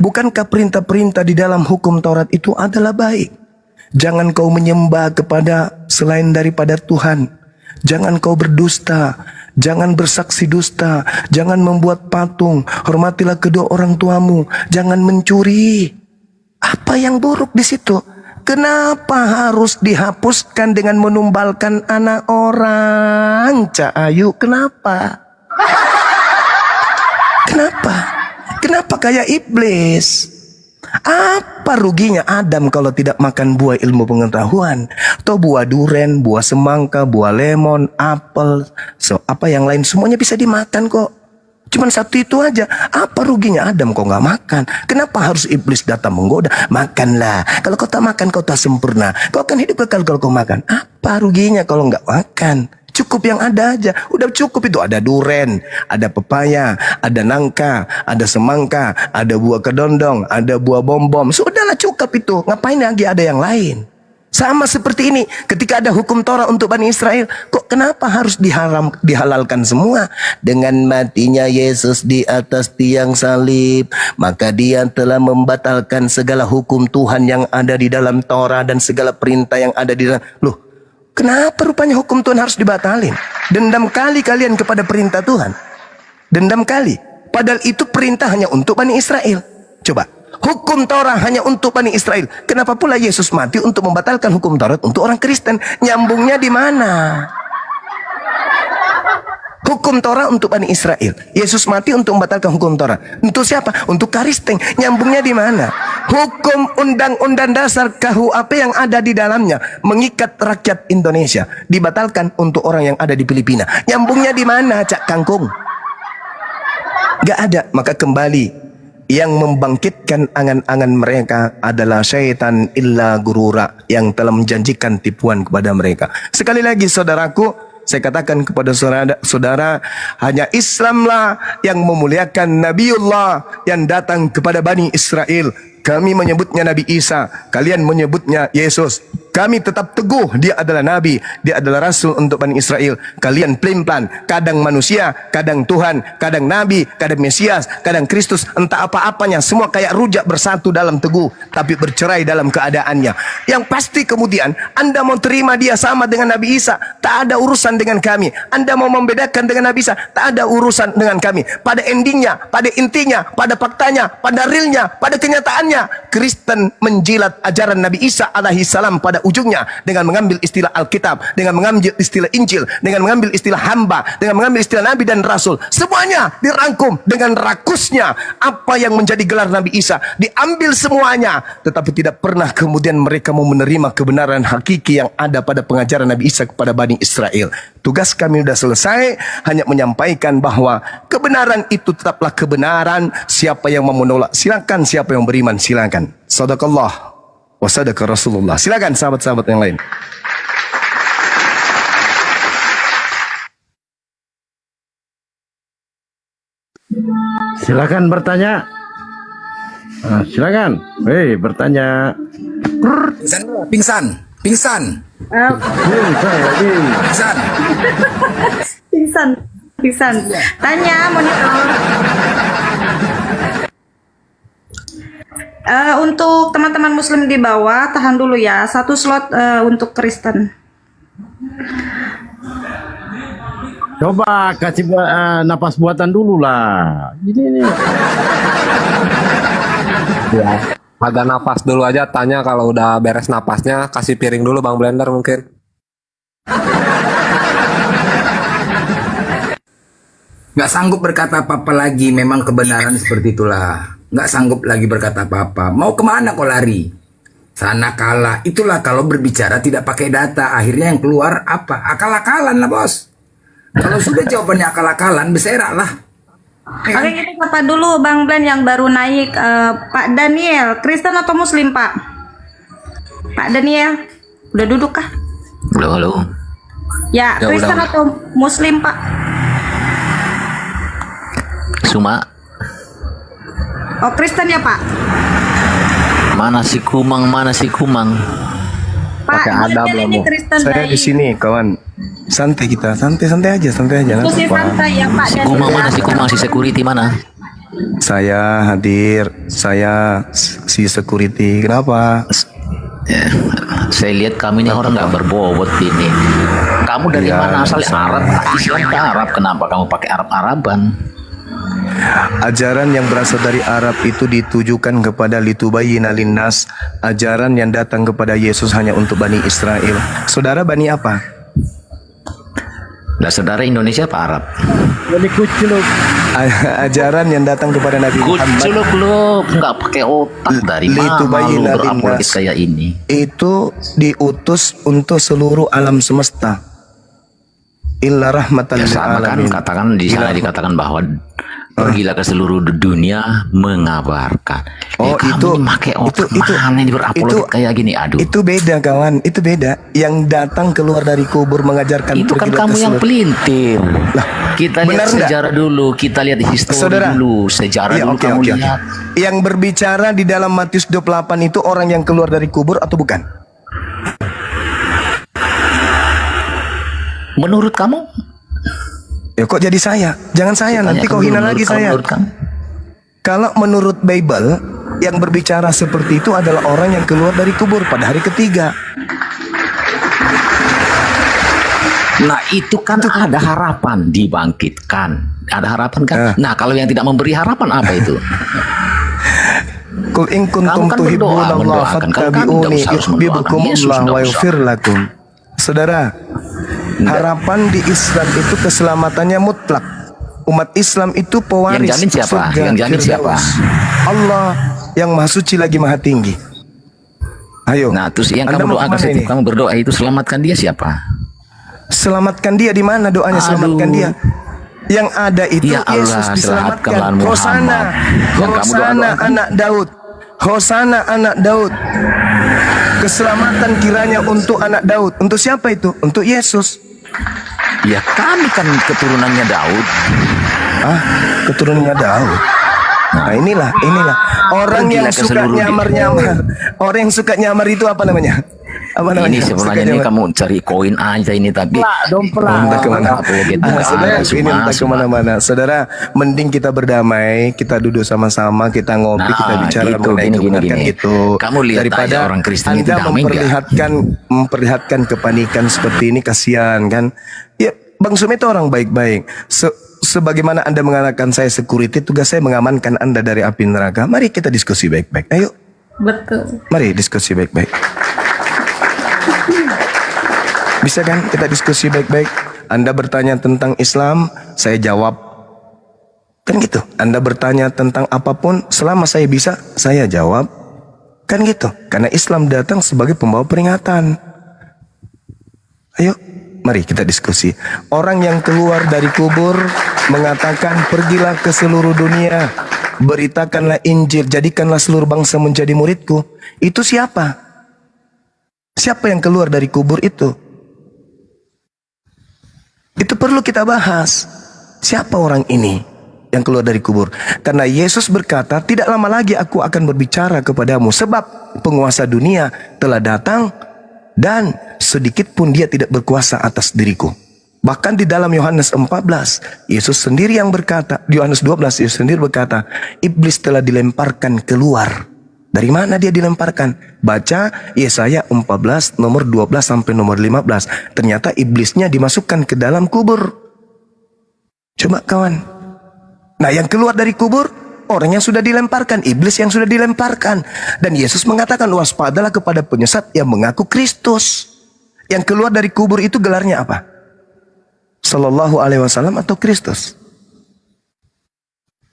Bukankah perintah-perintah di dalam hukum Taurat itu adalah baik? Jangan kau menyembah kepada selain daripada Tuhan. Jangan kau berdusta. Jangan bersaksi dusta. Jangan membuat patung. Hormatilah kedua orang tuamu. Jangan mencuri. Apa yang buruk di situ? Kenapa harus dihapuskan dengan menumbalkan anak orang? Cak Ayu, kenapa? Kenapa? Kenapa kayak iblis? Apa ruginya Adam kalau tidak makan buah ilmu pengetahuan? Atau buah duren, buah semangka, buah lemon, apel, apa yang lain semuanya bisa dimakan kok. Cuman satu itu aja. Apa ruginya Adam kok nggak makan? Kenapa harus iblis datang menggoda? Makanlah. Kalau kau tak makan kau tak sempurna. Kau akan hidup kekal kalau kau makan. Apa ruginya kalau nggak makan? Cukup yang ada aja. Udah cukup itu. Ada duren, ada pepaya, ada nangka, ada semangka, ada buah kedondong, ada buah bom-bom. Sudahlah cukup itu. Ngapain lagi ada yang lain? Sama seperti ini. Ketika ada hukum Torah untuk Bani Israel, kok kenapa harus dihalalkan semua? Dengan matinya Yesus di atas tiang salib, maka dia telah membatalkan segala hukum Tuhan yang ada di dalam Torah dan segala perintah yang ada di dalam. Loh, kenapa rupanya hukum Tuhan harus dibatalin? Dendam kali kalian kepada perintah Tuhan. Dendam kali. Padahal itu perintah hanya untuk Bani Israel. Coba, hukum Taurat hanya untuk Bani Israel. Kenapa pula Yesus mati untuk membatalkan hukum Taurat untuk orang Kristen? Nyambungnya di mana? Hukum Torah untuk Bani Israel. Yesus mati untuk membatalkan hukum Torah. Untuk siapa? Untuk Kristen. Nyambungnya di mana? Hukum undang-undang dasar KUHP yang ada di dalamnya mengikat rakyat Indonesia dibatalkan untuk orang yang ada di Filipina. Nyambungnya di mana, Cak Kangkung? Gak ada. Maka kembali, yang membangkitkan angan-angan mereka adalah syaitan illa gurura, yang telah menjanjikan tipuan kepada mereka. Sekali lagi saudaraku, saya katakan kepada saudara, hanya Islamlah yang memuliakan Nabiullah yang datang kepada Bani Israel. Kami menyebutnya Nabi Isa, kalian menyebutnya Yesus. Kami tetap teguh dia adalah Nabi, dia adalah Rasul untuk Bani Israel. Kalian pelin-pelan, kadang manusia, kadang Tuhan, kadang Nabi, kadang Mesias, kadang Kristus, entah apa-apanya. Semua kayak rujak bersatu dalam teguh, tapi bercerai dalam keadaannya. Yang pasti kemudian, Anda mau terima dia sama dengan Nabi Isa, tak ada urusan dengan kami. Anda mau membedakan dengan Nabi Isa, tak ada urusan dengan kami. Pada endingnya, pada intinya, pada faktanya, pada realnya, pada kenyataannya, Kristen menjilat ajaran Nabi Isa alaihi salam pada ujungnya dengan mengambil istilah Alkitab, dengan mengambil istilah Injil, dengan mengambil istilah hamba, dengan mengambil istilah Nabi dan Rasul. Semuanya dirangkum dengan rakusnya apa yang menjadi gelar Nabi Isa. Diambil semuanya, tetapi tidak pernah kemudian mereka mau menerima kebenaran hakiki yang ada pada pengajaran Nabi Isa kepada Bani Israel. Tugas kami sudah selesai, hanya menyampaikan bahwa kebenaran itu tetaplah kebenaran. Siapa yang mau menolak silakan, siapa yang beriman silakan. Sadaqallah wa sadaqa Rasulullah. Silakan sahabat-sahabat yang lain. Silakan bertanya. Silakan. Hei, bertanya. Pingsan. Pingsan. Pingsan. Tanya monitor. Untuk teman-teman muslim di bawah, tahan dulu ya. Satu slot untuk Kristen. Coba kasih napas buatan dulu lah. Ini nih. Ya. Ada nafas dulu aja, tanya kalau udah beres napasnya, kasih piring dulu Bang Blender mungkin. Nggak sanggup berkata apa-apa lagi, memang kebenaran seperti itulah. Nggak sanggup lagi berkata apa-apa. Mau kemana kau lari? Sana kalah. Itulah kalau berbicara tidak pakai data. Akhirnya yang keluar apa? Akal-akalan lah bos. Kalau sudah jawabannya akal-akalan, berserak lah. Oke, kita sapa dulu Bang Blen yang baru naik. Pak Daniel, Kristen atau Muslim Pak? Pak Daniel, udah duduk kah? Halo. Ya, Kristen atau Muslim Pak? Suma. Oh, Kristen ya Pak? Mana si Kumang? Pak, Daniel ini Kristen Saya di sini kawan. Santai kita, santai aja. Diskusi santai ya Pak Si Daniel. Kumang mana? Si Kumang, si security mana? Saya hadir, saya si security. Kenapa? Ya, saya lihat kamu ini orang nggak berbobot ini. Kamu dari Ya, mana asalnya? Arab, Islam ke Arab. Kenapa kamu pakai Arab-Araban? Ajaran yang berasal dari Arab itu ditujukan kepada litubayyina linnas. Ajaran yang datang kepada Yesus hanya untuk Bani Israel. Saudara Bani apa? Lah saudara Indonesia apa Arab? Jadi kuculuk. Ajaran yang datang kepada Nabi Muhammad Kuculuk nggak pakai otak dari mana lu litubayyina berapologet linnas. kayak ini? Itu diutus untuk seluruh alam semesta. Illa rahmatan Ya lil sama kan, alamin. katakan di sana dikatakan bahwa pergilah ke seluruh dunia mengabarkan. Oh, kamu itu ini pakai otak itu mana ini berapologet kayak gini? Aduh. Itu beda kawan, itu beda. Yang datang keluar dari kubur mengajarkan Itu kan pergilah kamu ke yang seluruh- pelintir. Kita lihat benar nggak? sejarah dulu, kita lihat histori Saudara. dulu, sejarah Iya, dulu oke, kamu oke. lihat. Yang berbicara di dalam Matius 28 itu orang yang keluar dari kubur atau bukan? Menurut kamu? Ya kok jadi saya? Jangan saya, nanti Tanyakan kau dulu, hina lagi kalau saya. menurut kamu? Kalau menurut Bible, yang berbicara seperti itu adalah orang yang keluar dari kubur pada hari ketiga. Nah itu kan ada harapan dibangkitkan, ada harapan kan? Nah kalau yang tidak memberi harapan apa itu? Kul in kuntum Kamu kan tuhibbunallaha mendoakan. Kalau kamu fattabi'uni tidak usah harus mendoakan yuhibbukumullah Yesus, tidak wa usah. yaghfir lakum. Saudara, harapan di Islam itu keselamatannya mutlak. Umat Islam itu pewaris Yang jamin siapa? surga Yang jamin siapa? Firdaus. Allah yang maha suci lagi maha tinggi. Ayo. Nah terus yang Anda kamu mau doakan kemana setiap ini? kamu berdoa itu selamatkan dia siapa? Selamatkan dia di mana doanya? Aduh. Selamatkan dia. Yang ada itu Ya Allah, Yesus diselamatkan. selamatkanlah Muhammad. Hosana, Yang kamu Hosana doa-doakan. anak Daud. Hosana anak Daud. Keselamatan kiranya untuk anak Daud. Untuk siapa itu? Untuk Yesus. Ya kami kan keturunannya Daud. Ah, keturunannya Daud. Nah inilah orang yang Pergilah ke suka seluruh nyamar-nyamar. Orang yang suka nyamar itu apa namanya? Apa namanya? Ini sebenarnya Suka ini nyamar. kamu cari koin aja ini tapi Entah kemana. apologet Ah, saudara, Semua, ini entah semua. kemana-mana. Saudara, mending kita berdamai, kita duduk sama-sama, kita ngopi, Nah, kita bicara gitu, mengenai gini, kebenaran gini. gitu. Kamu lihat daripada aja orang Kristen itu Anda damai nggak? memperlihatkan kepanikan seperti ini, kasihan kan? Ya, Bang Sumi itu orang baik-baik. Sebagaimana Anda mengatakan saya security, tugas saya mengamankan Anda dari api neraka. Mari kita diskusi baik-baik. Ayo, Betul. mari diskusi baik-baik. Bisa kan kita diskusi baik-baik? Anda bertanya tentang Islam, saya jawab. Kan gitu. Anda bertanya tentang apapun, selama saya bisa, saya jawab. Kan gitu. Karena Islam datang sebagai pembawa peringatan. Ayo, mari kita diskusi. Orang yang keluar dari kubur mengatakan, pergilah ke seluruh dunia, beritakanlah Injil, jadikanlah seluruh bangsa menjadi muridku. Itu siapa? Siapa yang keluar dari kubur itu? Itu perlu kita bahas. Siapa orang ini yang keluar dari kubur? Karena Yesus berkata, tidak lama lagi aku akan berbicara kepadamu, sebab penguasa dunia telah datang dan sedikit pun dia tidak berkuasa atas diriku. Bahkan di dalam Yohanes 14, Yesus sendiri yang berkata, di Yohanes 12, Yesus sendiri berkata, iblis telah dilemparkan keluar. Dari mana dia dilemparkan? Baca Yesaya 14 nomor 12 sampai nomor 15. Ternyata iblisnya dimasukkan ke dalam kubur. Coba kawan. Nah, yang keluar dari kubur, orang yang sudah dilemparkan, iblis yang sudah dilemparkan. Dan Yesus mengatakan, waspadalah kepada penyesat yang mengaku Kristus. Yang keluar dari kubur itu gelarnya apa? Sallallahu alaihi wasallam atau Kristus?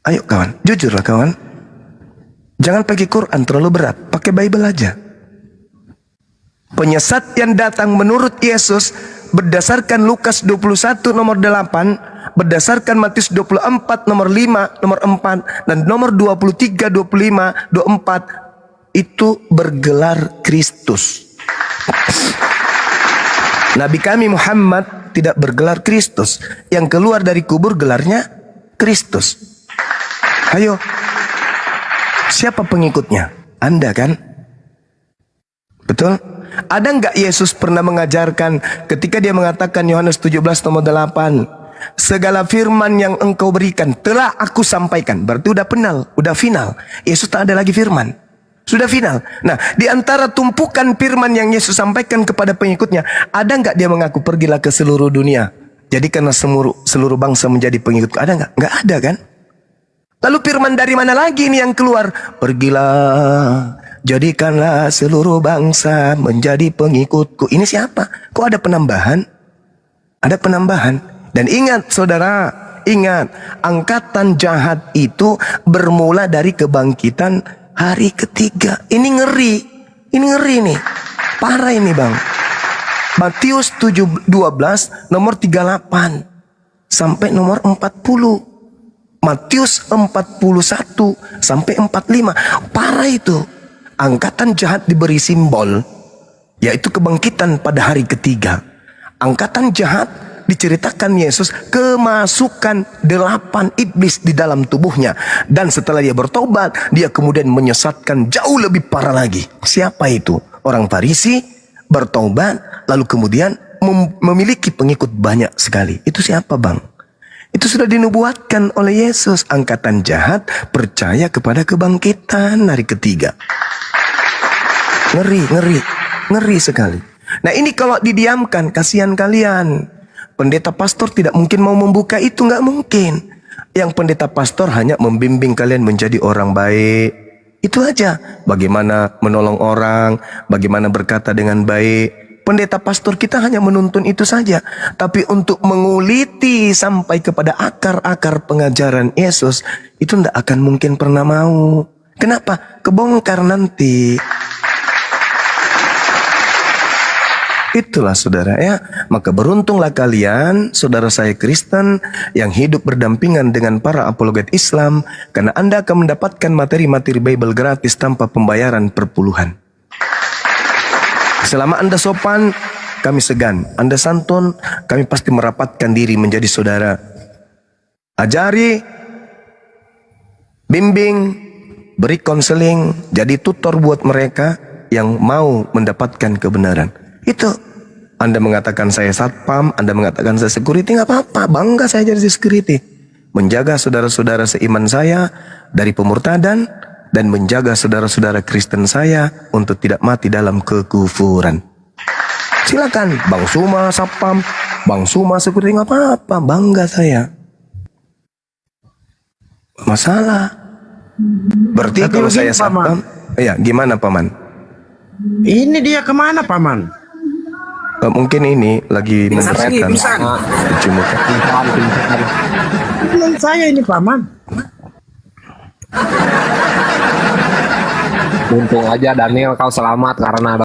Ayo kawan, jujurlah kawan. Jangan pakai Quran terlalu berat, pakai Bible aja. Penyesat yang datang menurut Yesus berdasarkan Lukas 21 nomor 8, berdasarkan Matius 24 nomor 5, nomor 4, dan nomor 23, 25, 24 itu bergelar Kristus. Nabi kami Muhammad tidak bergelar Kristus. Yang keluar dari kubur gelarnya Kristus. Ayo, siapa pengikutnya? Anda kan? Betul? Ada nggak Yesus pernah mengajarkan ketika dia mengatakan Yohanes 17 nomor 8, segala firman yang engkau berikan telah aku sampaikan. Berarti udah final. Yesus tak ada lagi firman. Sudah final. Nah, di antara tumpukan firman yang Yesus sampaikan kepada pengikutnya, ada nggak dia mengaku pergilah ke seluruh dunia, jadikanlah seluruh bangsa menjadi pengikutku? Ada nggak? Nggak ada kan? Lalu firman dari mana lagi ini yang keluar? Pergilah, jadikanlah seluruh bangsa menjadi pengikutku. Ini siapa? Kok ada penambahan? Ada penambahan. Dan ingat saudara, ingat, angkatan jahat itu bermula dari kebangkitan hari ketiga. Ini ngeri nih. Parah ini bang. Matius 12 nomor 38 sampai nomor 40. Matius 41 sampai 45. Parah itu. Angkatan jahat diberi simbol, yaitu kebangkitan pada hari ketiga. Angkatan jahat diceritakan Yesus kemasukan 8 iblis di dalam tubuhnya. Dan setelah dia bertobat, dia kemudian menyesatkan jauh lebih parah lagi. Siapa itu? Orang Farisi bertobat, lalu kemudian memiliki pengikut banyak sekali. Itu siapa bang? Itu sudah dinubuatkan oleh Yesus. Angkatan jahat percaya kepada kebangkitan hari ketiga. Ngeri sekali. Nah ini kalau didiamkan, kasihan kalian. Pendeta pastor tidak mungkin mau membuka itu, nggak mungkin. Yang pendeta pastor hanya membimbing kalian menjadi orang baik. Itu aja. Bagaimana menolong orang, bagaimana berkata dengan baik. Pendeta pastor kita hanya menuntun itu saja. Tapi untuk menguliti sampai kepada akar-akar pengajaran Yesus, itu tidak akan mungkin pernah mau. Kenapa? Kebongkar nanti. Itulah saudara ya. Maka beruntunglah kalian, saudara saya Kristen, yang hidup berdampingan dengan para apologet Islam. Karena Anda akan mendapatkan materi-materi Bible gratis tanpa pembayaran perpuluhan. Selama Anda sopan, kami segan. Anda santun, kami pasti merapatkan diri menjadi saudara. Ajari, bimbing, beri konseling, jadi tutor buat mereka yang mau mendapatkan kebenaran. Itu. Anda mengatakan saya satpam, Anda mengatakan saya security, nggak apa-apa. Bangga saya jadi security. Menjaga saudara-saudara seiman saya dari pemurtadan, dan menjaga saudara-saudara Kristen saya untuk tidak mati dalam kekufuran. Silakan, Bang Suma satpam, Bang Suma security, nggak apa-apa. Bangga saya. Masalah. Berarti kalau saya satpam, ya gimana paman? Ini dia kemana paman? Mungkin ini lagi Pingsan lagi, membersihkan pingsan. cuci muka. Itu saya ini paman. Untung aja Daniel kau selamat karena ada